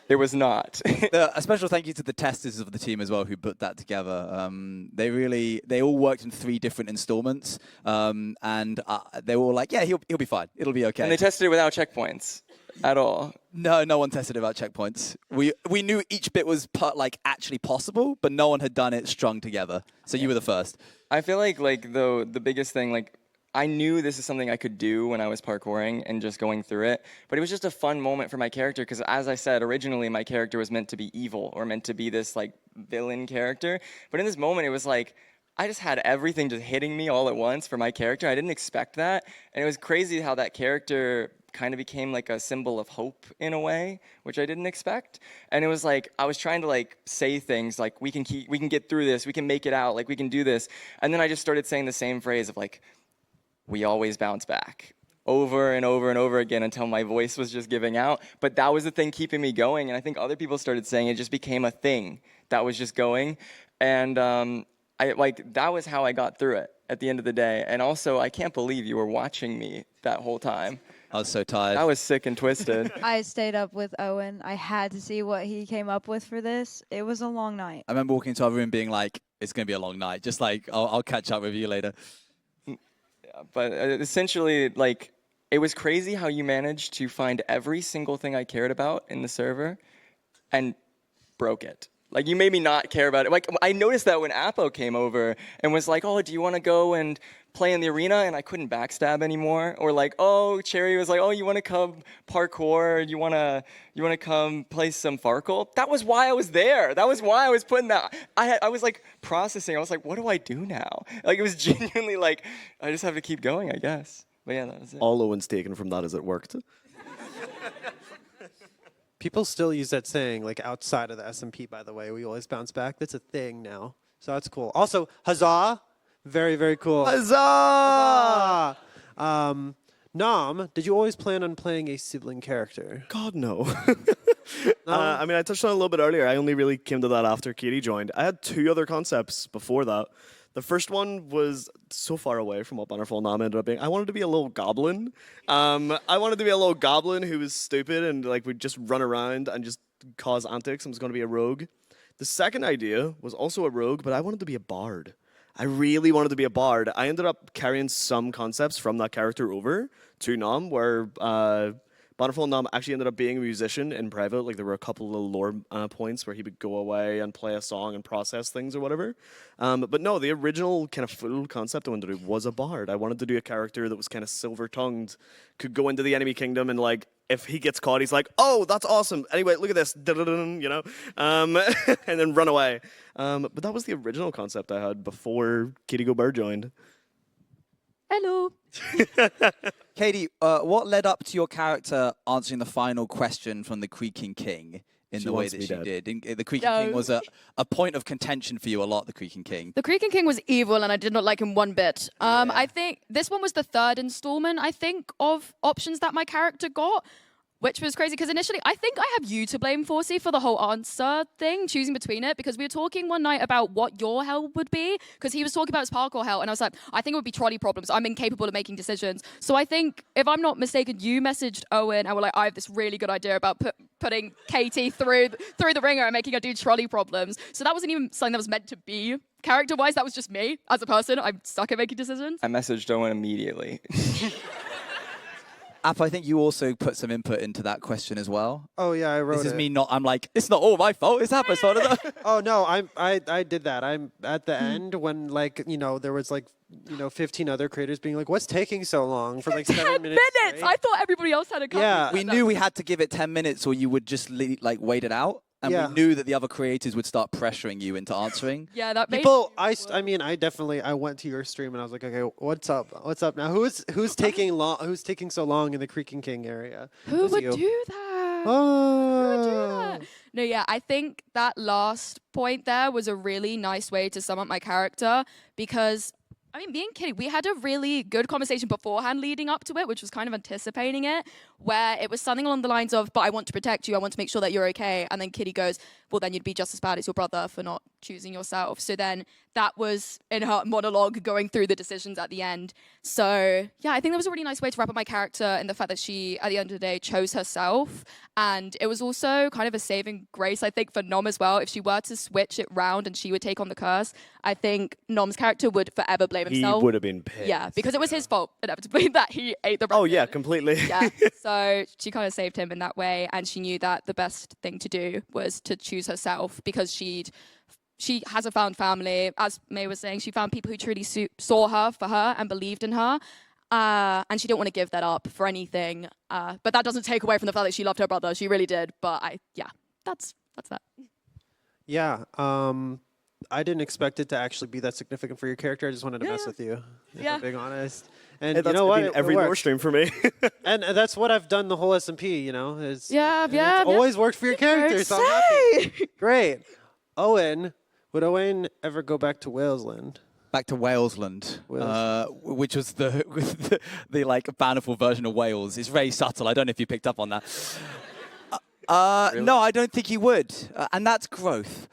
It was not. A special thank you to the testers of the team as well who put that together. They all worked in 3 different installments, and they were all like, yeah, he'll be fine. It'll be okay. And they tested it without checkpoints at all. No one tested about checkpoints. We knew each bit was actually possible, but no one had done it strung together. So you were the first. I feel like though the biggest thing, like, I knew this is something I could do when I was parkouring and just going through it, but it was just a fun moment for my character because, as I said, originally my character was meant to be evil or meant to be this like villain character, but in this moment it was like I just had everything just hitting me all at once for my character. I didn't expect that, and it was crazy how that character kind of became like a symbol of hope in a way, which I didn't expect. And it was like I was trying to like say things like we can get through this, we can make it out, like we can do this, and then I just started saying the same phrase of like, we always bounce back, over and over and over again until my voice was just giving out. But that was the thing keeping me going, and I think other people started saying it just became a thing that was just going. And that was how I got through it at the end of the day. And also, I can't believe you were watching me that whole time. I was so tired. I was sick and twisted. I stayed up with Owen. I had to see what he came up with for this. It was a long night. I remember walking into our room being like, it's going to be a long night. Just like, I'll catch up with you later. Yeah, but essentially, like, it was crazy how you managed to find every single thing I cared about in the server and broke it. Like, you made me not care about it. Like, I noticed that when Apo came over and was like, oh, do you want to go and play in the arena? And I couldn't backstab anymore. Or like, oh, Cherry was like, oh, you want to come parkour? You want to come play some Farkle? That was why I was there. That was why I was putting that. I was like processing. I was like, what do I do now? Like, it was genuinely like, I just have to keep going, I guess. But yeah, that was it. All Owen's taken from that is it worked. People still use that saying, like, outside of the SMP, by the way. We always bounce back. That's a thing now. So that's cool. Also, huzzah. Very, very cool. Huzzah! Nom, did you always plan on playing a sibling character? God, no. I mean, I touched on it a little bit earlier. I only really came to that after Katie joined. I had 2 other concepts before that. The first one was so far away from what Bannerfall Nam ended up being. I wanted to be a little goblin. I wanted to be a little goblin who was stupid and like would just run around and just cause antics and was going to be a rogue. The second idea was also a rogue, but I wanted to be a bard. I really wanted to be a bard. I ended up carrying some concepts from that character over to Nam, where Bannerfall Nam actually ended up being a musician in private. Like, there were a couple of little lore points where he would go away and play a song and process things or whatever. But no, the original kind of full concept I wanted to do was a bard. I wanted to do a character that was kind of silver-tongued, could go into the enemy kingdom and, like, if he gets caught, he's like, oh, that's awesome. Anyway, look at this, you know, and then run away. But that was the original concept I had before Katie Gobert joined. Hello. Katie, what led up to your character answering the final question from the Creaking King in the way that she did? The Creaking King was a point of contention for you a lot, the Creaking King. The Creaking King was evil, and I did not like him one bit. I think this one was the 3rd installment, I think, of options that my character got, which was crazy, because initially, I think I have you to blame, Forsey, for the whole answer thing, choosing between it, because we were talking one night about what your hell would be, because he was talking about his parkour hell, and I was like, I think it would be trolley problems. I'm incapable of making decisions. So I think, if I'm not mistaken, you messaged Owen, and were like, I have this really good idea about putting Katie through the ringer and making her do trolley problems. So that wasn't even something that was meant to be character-wise. That was just me. As a person, I'm stuck at making decisions. I messaged Owen immediately. App, I think you also put some input into that question as well. Oh yeah, I wrote it. This is me not. I'm like, it's not all my fault. It's App's fault. Oh no, I did that. I'm at the end when, like, you know, there was like, you know, 15 other creators being like, what's taking so long for like 7 minutes? 10 minutes. I thought everybody else had a comment. Yeah, we knew we had to give it 10 minutes, or you would just like wait it out. And we knew that the other creators would start pressuring you into answering. Yeah, that made people. I mean, I went to your stream and I was like, okay, what's up? What's up now? Who's taking long? Who's taking so long in the Creaking King area? Who would do that? Oh. Who would do that? No, yeah, I think that last point there was a really nice way to sum up my character, because I mean, me and Kitty, we had a really good conversation beforehand leading up to it, which was kind of anticipating it, where it was something along the lines of, but I want to protect you, I want to make sure that you're okay. And then Kitty goes, well, then you'd be just as bad as your brother for not choosing yourself. So then that was in her monologue going through the decisions at the end. So yeah, I think that was a really nice way to wrap up my character, and the fact that she, at the end of the day, chose herself. And it was also kind of a saving grace, I think, for Nom as well. If she were to switch it round and she would take on the curse, I think Nom's character would forever blame himself. He would have been pissed. Yeah, because it was his fault, inevitably, that he ate the rabbit. Oh yeah, completely. Yeah, so she kind of saved him in that way, and she knew that the best thing to do was to choose herself, because she has a found family. As May was saying, she found people who truly saw her for her and believed in her. And she didn't want to give that up for anything. But that doesn't take away from the fact that she loved her brother. She really did. But that's that. Yeah. I didn't expect it to actually be that significant for your character. I just wanted to mess with you, if I'm being honest. And hey, you know what? Every lore stream for me. and that's what I've done the whole SMP, you know. It's yeah. always worked for your character, so I'm happy. Great. Owen, would Owen ever go back to Walesland? Back to Walesland, which was the like Bannerfall version of Wales. It's very subtle. I don't know if you picked up on that. Really? No, I don't think he would, and that's growth.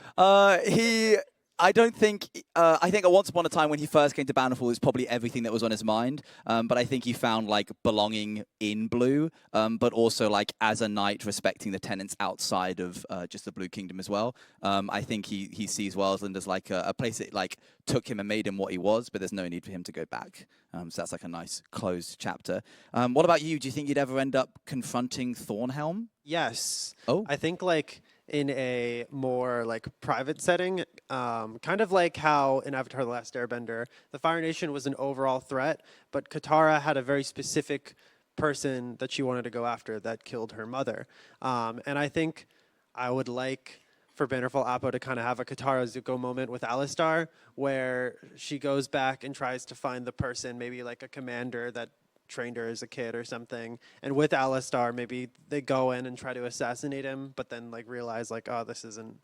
I don't think. I think at once upon a time when he first came to Bannerfall, it was probably everything that was on his mind. But I think he found like belonging in Blue, but also like as a knight, respecting the tenants outside of just the Blue Kingdom as well. I think he sees Walesland as like a place that like took him and made him what he was, but there's no need for him to go back. So that's like a nice closed chapter. What about you? Do you think you'd ever end up confronting Thornhelm? Yes. Oh. I think like in a more like private setting, kind of like how in Avatar: The Last Airbender, the Fire Nation was an overall threat, but Katara had a very specific person that she wanted to go after that killed her mother. And I think I would like for Bannerfall Appo to kind of have a Katara Zuko moment with Alistar, where she goes back and tries to find the person, maybe like a commander that trained her as a kid or something. And with Alistar, maybe they go in and try to assassinate him, but then like realize like, oh, this isn't,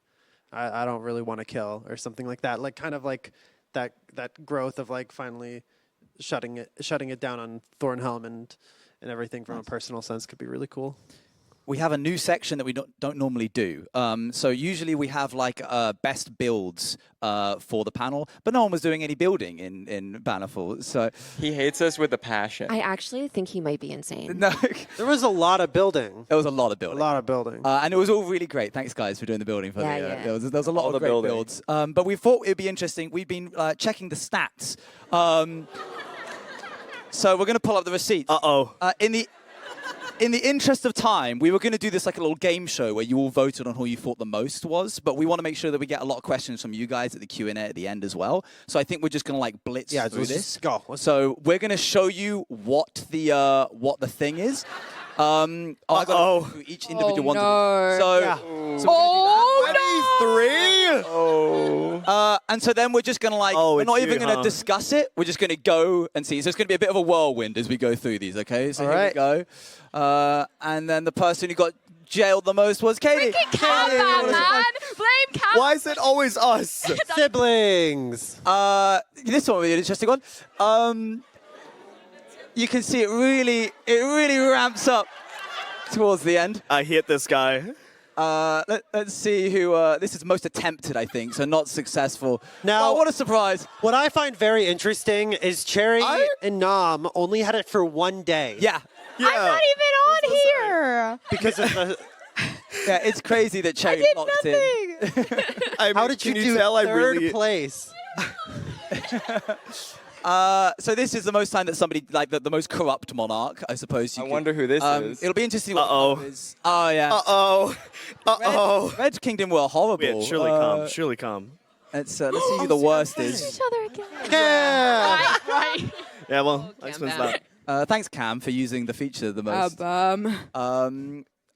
I don't really want to kill or something like that. Like kind of like that growth of like finally shutting it down on Thornhelm and everything from a personal sense could be really cool. We have a new section that we don't normally do. So usually we have like best builds for the panel, but no one was doing any building in Bannerfall. So he hates us with a passion. I actually think he might be insane. No, there was a lot of building. There was a lot of building. A lot of building. And it was all really great. Thanks, guys, for doing the building. For Yeah. There was a lot of great building. builds. But we thought it would be interesting. We've been checking the stats. So we're going to pull up the receipts. Uh-oh. In the interest of time, we were going to do this like a little game show where you all voted on who you thought the most was, but we want to make sure that we get a lot of questions from you guys at the Q&A at the end as well. So I think we're just going to like blitz through this. Go. So we're going to show you what the thing is. I got to go through each individual one. No. So, Yeah. and so then we're just going to like, we're not even going to discuss it. We're just going to go and see. So it's going to be a bit of a whirlwind as we go through these, okay? So here we go. And then the person who got jailed the most was Katie. Freaking Cam, man! Blame Cam! Why is it always us? Siblings. This one will be an interesting one. You can see it really ramps up towards the end. I hate this guy. Let's see who. This is most attempted, I think, so not successful. Now, what a surprise! What I find very interesting is Cherry and Nam only had it for 1 day. Yeah. I'm not even on here. Because of the. Yeah, it's crazy that Cherry locked in. How did you do tell I third really... place? So this is the most time that somebody, like the most corrupt monarch, I suppose. I wonder who this is. It'll be interesting. Oh yeah. Uh-oh. Red Kingdom were horrible. Wait, surely calm. Surely calm. Let's see who the worst is. Each other again. Yeah. Right. Yeah, well, that explains that. Thanks, Cam, for using the feature the most.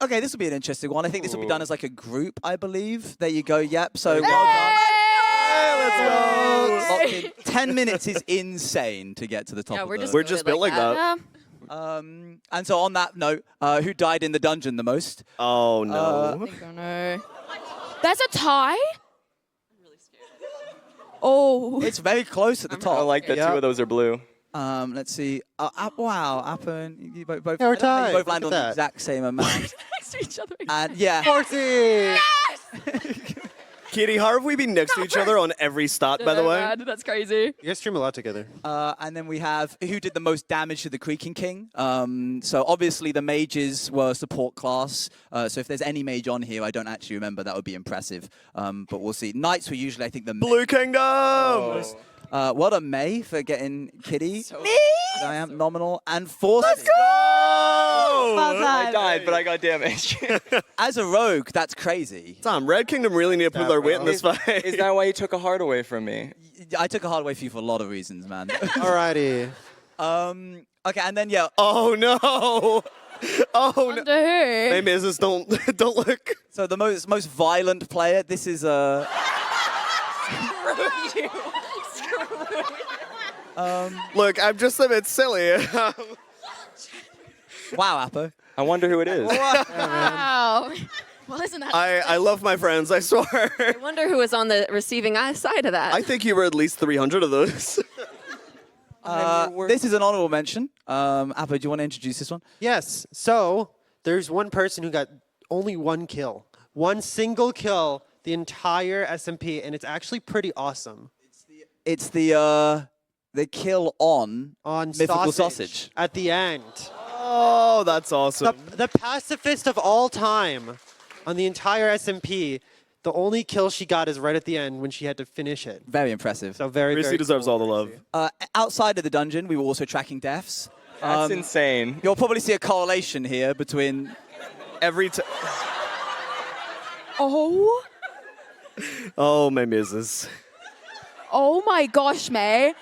Okay, this will be an interesting one. I think this will be done as like a group, I believe. There you go. Yep. So well done. Let's go. 10 minutes is insane to get to the top. We're just built like that. And so on that note, who died in the dungeon the most? Oh no. I think I know. There's a tie? I'm really scared. Oh. It's very close at the top. I like that 2 of those are blue. Let's see. Wow, Appa and you both Yeah, we're tied. you both land Look on at the that. exact same amount. Next to each other. And yeah. Horsey! Katie, how have we been next to each other on every stat, by the way? Man, that's crazy. You guys stream a lot together. And then we have who did the most damage to the Creaking King. So obviously the mages were support class. So if there's any mage on here, I don't actually remember. That would be impressive. But we'll see. Knights were usually, I think, the Blue Kingdom! What a May for getting Kitty. Me? I am nominal. And Force. Let's go! I died, but I got damaged. As a rogue, that's crazy. Tom, Red Kingdom really need to pull their weight in this fight. Is that why you took a heart away from me? I took a hard way for you for a lot of reasons, man. Alrighty. Okay, and then yeah. Oh no! Oh no! Under who? Hey, Mrs. Don't look. So the most violent player. This is Look, I'm just a bit silly. Wow, Appa. I wonder who it is. Wow. Well, isn't that I love my friends, I swear. I wonder who was on the receiving side of that. I think you were at least 300 of those. This is an honorable mention. Appa, do you want to introduce this one? Yes. So there's one person who got only 1 kill. 1 single kill the entire SMP, and it's actually pretty awesome. It's the kill on Mythical Sausage at the end. Oh, that's awesome. The pacifist of all time on the entire SMP. The only kill she got is right at the end when she had to finish it. Very impressive. So very Gracie deserves all the love. Outside of the dungeon, we were also tracking deaths. That's insane. You'll probably see a correlation here between every time. Oh. Oh, my muses. Oh my gosh, May.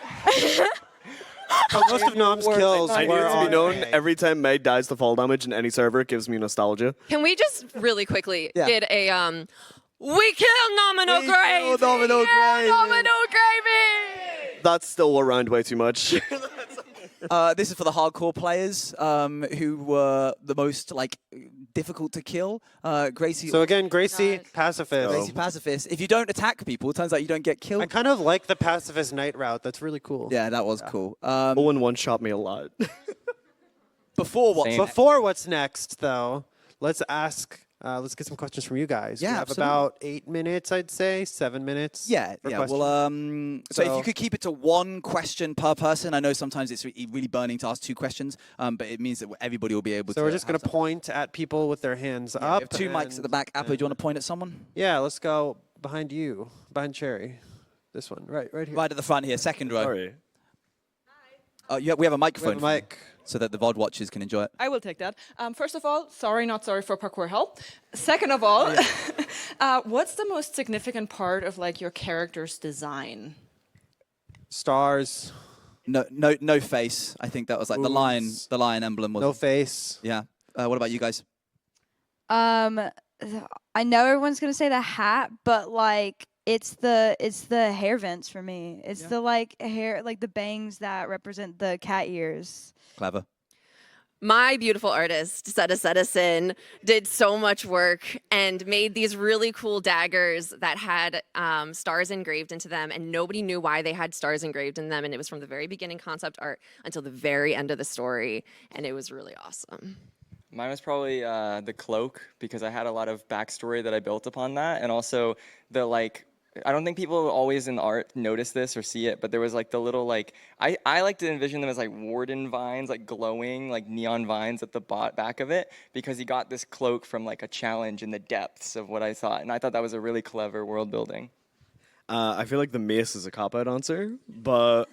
Most of Nom's kills I need were it to be on known, May. every time May dies to fall damage in any server, it gives me nostalgia. Can we just really quickly Yeah. get a we kill Nominal We Gravy! kill Nominal Gravy! Nominal Gravy! That's still around way too much. This is for the hardcore players who were the most difficult to kill. Gracie. So again, Gracie, pacifist. Gracie pacifist. If you don't attack people, it turns out you don't get killed. I kind of like the pacifist night route. That's really cool. Yeah, that was cool. Owen one-shot me a lot. Before what's next, though, let's get some questions from you guys. Yeah, we have absolutely. about 8 minutes, I'd say, 7 minutes. Yeah, for yeah. questions. Well, so if you could keep it to one question per person, I know sometimes it's really burning to ask 2 questions, but it means that everybody will be able to. So we're just going to point at people with their hands Yeah, up. we have 2 mics at the back. Apple, do you want to point at someone? Yeah, let's go behind you, behind Cherry. This one, right here. Right at the front here, second row. Sorry. We have a microphone. We have a mic. So that the VOD watchers can enjoy it. I will take that. First of all, not sorry for parkour hell. Second of all, what's the most significant part of your character's design? Stars. No face. I think that was the lion. The lion emblem was. No face. Yeah. What about you guys? I know everyone's gonna say the hat, but it's the hair vents for me. It's the hair, the bangs that represent the cat ears. Clever. My beautiful artist, Seta Sedison, did so much work and made these really cool daggers that had stars engraved into them, and nobody knew why they had stars engraved in them, and it was from the very beginning concept art until the very end of the story, and it was really awesome. Mine was probably the cloak, because I had a lot of backstory that I built upon that, and also the I don't think people always in art notice this or see it, but there was the little I like to envision them as warden vines, glowing neon vines at the back of it, because he got this cloak from a challenge in the depths of what I thought, and I thought that was a really clever world building. I feel like the mace is a cop-out answer, but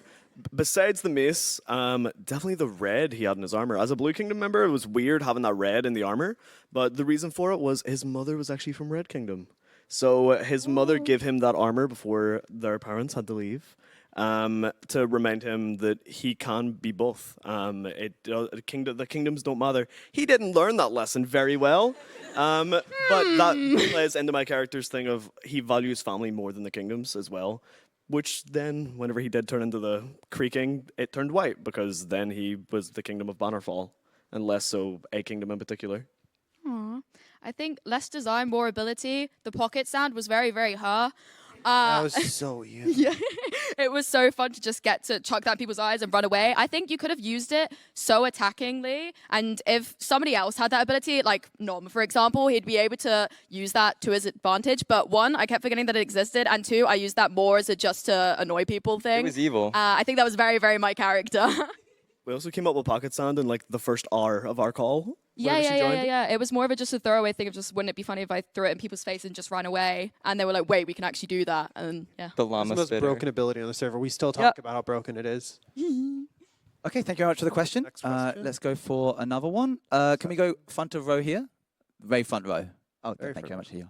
besides the mace, definitely the red he had in his armor. As a Blue Kingdom member, it was weird having that red in the armor, but the reason for it was his mother was actually from Red Kingdom. So his mother gave him that armor before their parents had to leave, to remind him that he can be both. The kingdoms don't matter. He didn't learn that lesson very well, but that plays into my character's thing of he values family more than the kingdoms as well. Which then, whenever he did turn into the creaking, it turned white, because then he was the kingdom of Bannerfall, and less so a kingdom in particular. Aww. I think less design, more ability. The pocket sound was very, very her. That was so you. Yeah, it was so fun to just get to chuck that in people's eyes and run away. I think you could have used it so attackingly, and if somebody else had that ability, like Nom, for example, he'd be able to use that to his advantage. But 1, I kept forgetting that it existed, and 2, I used that more as a just to annoy people thing. It was evil. I think that was very, very my character. We also came up with pocket sound in the first hour of our call. Yeah. It was more of just a throwaway thing of just, wouldn't it be funny if I threw it in people's face and just ran away? And they were like, wait, we can actually do that. And yeah. The It's llama the most spitter. broken ability on the server. We still talk about how broken it is. Okay, thank you very much for the question. Let's go for another one. Can we go front of row here? Very front row. Oh, thank you very much. Here.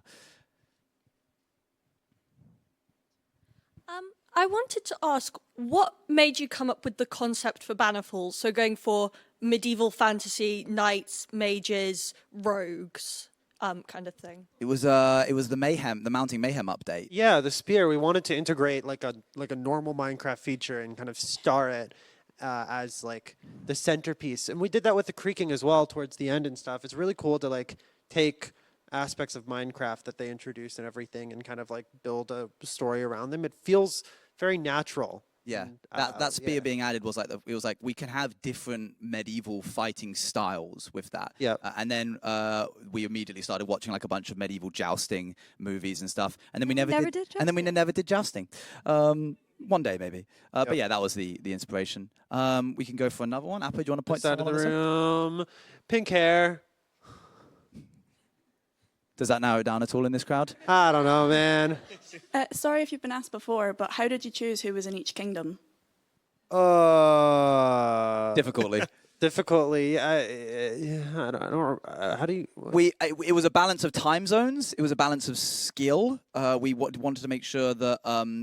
I wanted to ask, what made you come up with the concept for Bannerfall? So going for medieval fantasy, knights, mages, rogues, kind of thing. It was the mayhem, the mounting mayhem update. Yeah, the spear. We wanted to integrate like a normal Minecraft feature and kind of star it as the centerpiece. And we did that with the creaking as well towards the end and stuff. It's really cool to take aspects of Minecraft that they introduced and everything and kind of build a story around them. It feels very natural. Yeah, And, that spear being added was it was we can have different medieval fighting styles with that. Yeah. And then we immediately started watching a bunch of medieval jousting movies and stuff. And then we never did and then we never did jousting. One day maybe. But yeah, that was the inspiration. We can go for another one. Appa, do you want to point side of someone the on this room, pink hair. Does that narrow it down at all in this crowd? I don't know, man. Sorry if you've been asked before, but how did you choose who was in each kingdom? Difficultly. difficultly. I don't how do you? It was a balance of time zones. It was a balance of skill. We wanted to make sure that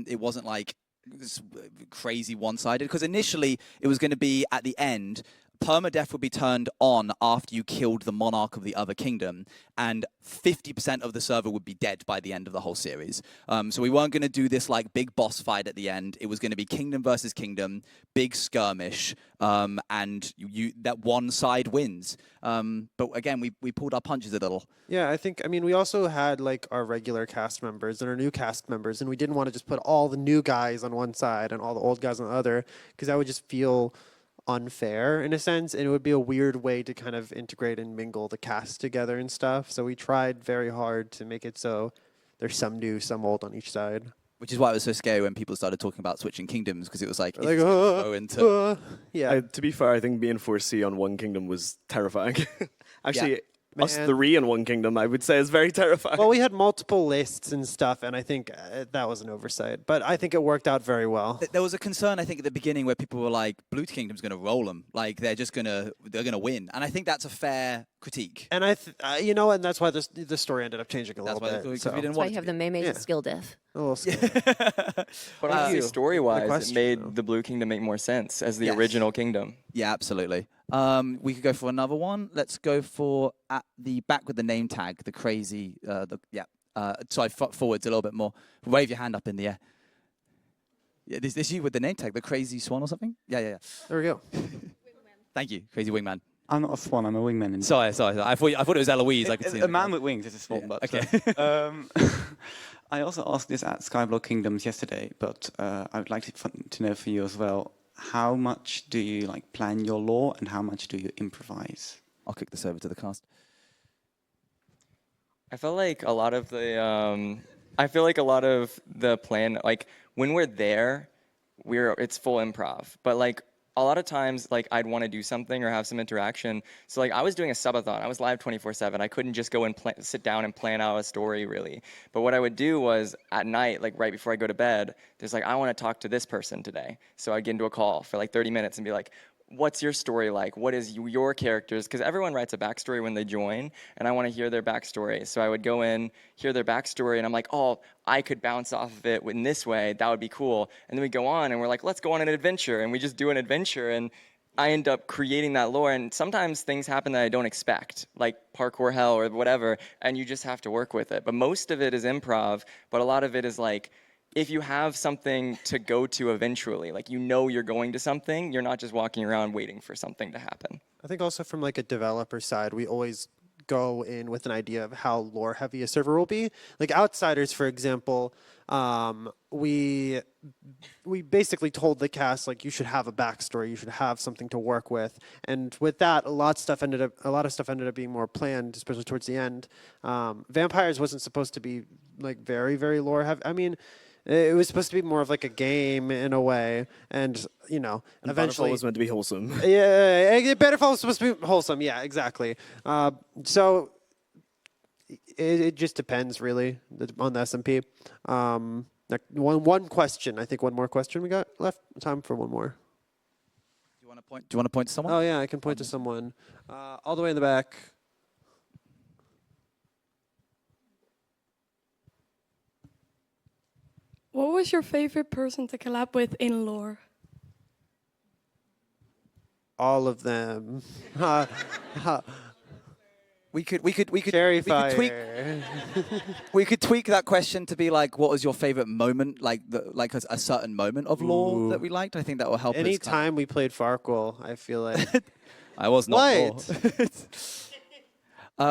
it wasn't like this crazy one-sided, because initially it was going to be at the end. Permadeath would be turned on after you killed the monarch of the other kingdom, and 50% of the server would be dead by the end of the whole series. So we weren't going to do this like big boss fight at the end. It was going to be kingdom versus kingdom, big skirmish, and that one side wins. But again, we pulled our punches a little. Yeah, I mean, we also had like our regular cast members and our new cast members, and we didn't want to just put all the new guys on one side and all the old guys on the other, because that would just feel unfair in a sense, and it would be a weird way to kind of integrate and mingle the cast together and stuff. So we tried very hard to make it so there's some new, some old on each side. Which is why it was so scary when people started talking about switching kingdoms, because it was like, Like, go into yeah. To be fair, I think being 4C on one kingdom was terrifying. Actually, Yeah. us Man. 3 in one kingdom, I would say, is very terrifying. Well, we had multiple lists and stuff, and I think that was an oversight. But I think it worked out very well. There was a concern, I think, at the beginning where people were like, Blue Kingdom's going to roll them. Like, they're going to win. And I think that's a fair critique. And and that's why the story ended up changing a little bit. because so. we didn't That's why want you it have to the Maymeys and skill diff. A little skill. But honestly, story-wise, it question, made the Blue Kingdom make more sense as the Yes. original kingdom. Yeah, absolutely. We could go for another one. Let's go for at the back with the name tag, the crazy, sorry, forwards a little bit more. Wave your hand up in the air. Yeah, this you with the name tag, the crazy swan or something? Yeah. There we go. Thank you, crazy wingman. I'm not a swan, I'm a wingman. Sorry. I thought it was Eloise. I could see A man with wings is a swan, but... Okay. I also asked this at Skyblock Kingdoms yesterday, but I would like to know for you as well, how much do you plan your lore and how much do you improvise? I'll kick this over to the cast. I feel like a lot of the plan, like when we're there, it's full improv. But like a lot of times, like I'd want to do something or have some interaction. So like I was doing a subathon. I was live 24/7. I couldn't just go and sit down and plan out a story really. But what I would do was at night, like right before I go to bed, there's like, I want to talk to this person today. So I'd get into a call for like 30 minutes and be like, what's your story like? What is your characters? Because everyone writes a backstory when they join, and I want to hear their backstory. So I would go in, hear their backstory, and I'm like, oh, I could bounce off of it in this way. That would be cool. And then we go on, and we're like, let's go on an adventure. And we just do an adventure, and I end up creating that lore. And sometimes things happen that I don't expect, like parkour hell or whatever, and you just have to work with it. But most of it is improv, but a lot of it is like, if you have something to go to eventually, like you're going to something, you're not just walking around waiting for something to happen. I think also from like a developer side, we always go in with an idea of how lore heavy a server will be. Like Outsiders, for example, we basically told the cast like you should have a backstory, you should have something to work with, and with that, a lot of stuff ended up being more planned, especially towards the end. Vampires wasn't supposed to be like very, very lore heavy. I mean, it was supposed to be more of like a game in a way, and eventually Bannerfall was meant to be wholesome. Yeah, Bannerfall was supposed to be wholesome. Yeah, exactly. So it just depends really on the SMP. One question. I think one more question we got left. Time for one more. Do you want to point to someone? Oh yeah, I can point to someone. All the way in the back. What was your favorite person to collab with in lore? All of them. We could tweak Fire. we could tweak that question to be like, what was your favorite moment, like a certain moment of lore that we liked? I think that will help us. Anytime we played Farquhar, I feel like I was not What?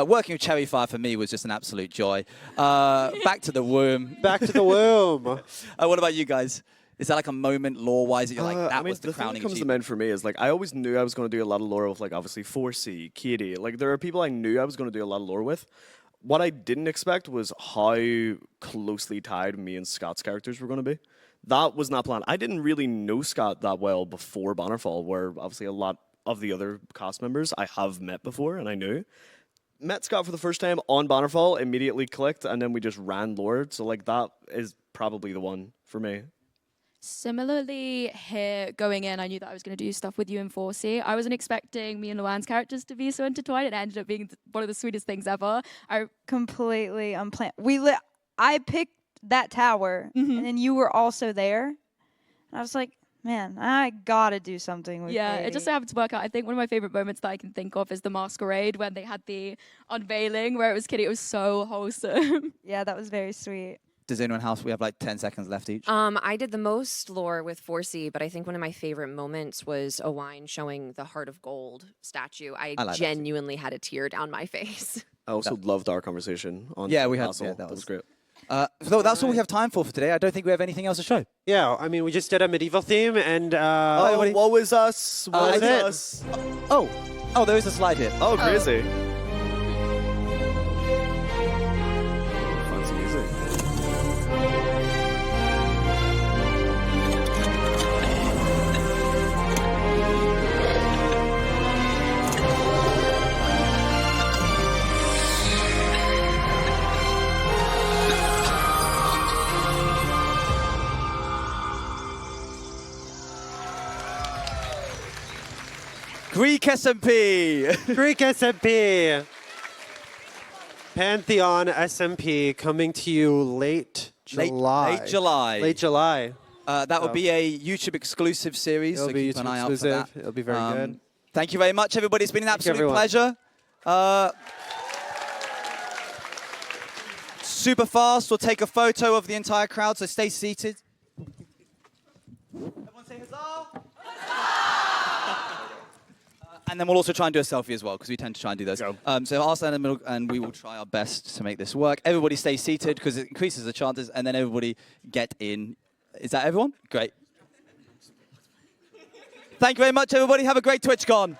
working with Cherry Fire for me was just an absolute joy. Back to the womb. Back to the womb. What about you guys? Is that like a moment lore-wise that you're like, that was the thing crowning that comes to achievement? mind for me is like I always knew I was going to do a lot of lore with like obviously 4C, Katie. Like there are people I knew I was going to do a lot of lore with. What I didn't expect was how closely tied me and Scott's characters were going to be. That was not planned. I didn't really know Scott that well before Bannerfall, where obviously a lot of the other cast members I have met before and I knew. Met Scott for the first time on Bannerfall, immediately clicked, and then we just ran lore. So like that is probably the one for me. Similarly, here going in, I knew that I was going to do stuff with you and Forsey. I wasn't expecting me and Luann's characters to be so intertwined. It ended up being one of the sweetest things ever. I completely unplanned. I picked that tower, and then you were also there. And I was like, man, I gotta do something with Yeah, Katie. it just so happened to work out. I think one of my favorite moments that I can think of is the masquerade when they had the unveiling where it was Kitty. It was so wholesome. Yeah, that was very sweet. Does anyone else? We have like 10 seconds left each. I did the most lore with Forsey, but I think one of my favorite moments was Owain showing the Heart of Gold statue. I like that genuinely had a tear down my face. I also loved our conversation on Yeah, we had. Castle. Yeah, that was great. So that's all we have time for today. I don't think we have anything else to show. Yeah, I mean, we just did a medieval theme, and what was us? What was us? Oh, there is a slide here. Oh, crazy. Fancy music. Greek SMP. Greek SMP. Pantheon SMP coming to you late July. Late July. Late July. That will be a YouTube exclusive series. It'll so be keep an YouTube eye out for exclusive. that. It'll be very good. Thank you very much, everybody. It's been an Thank you, absolute everyone. pleasure. Super fast. We'll take a photo of the entire crowd, so stay seated. Everyone say huzzah. And then we'll also try and do a selfie as well, because we tend to try and do those. So I'll stand in the middle, and we will try our best to make this work. Everybody stay seated, because it increases the chances, and then everybody get in. Is that everyone? Great. Thank you very much, everybody. Have a great TwitchCon.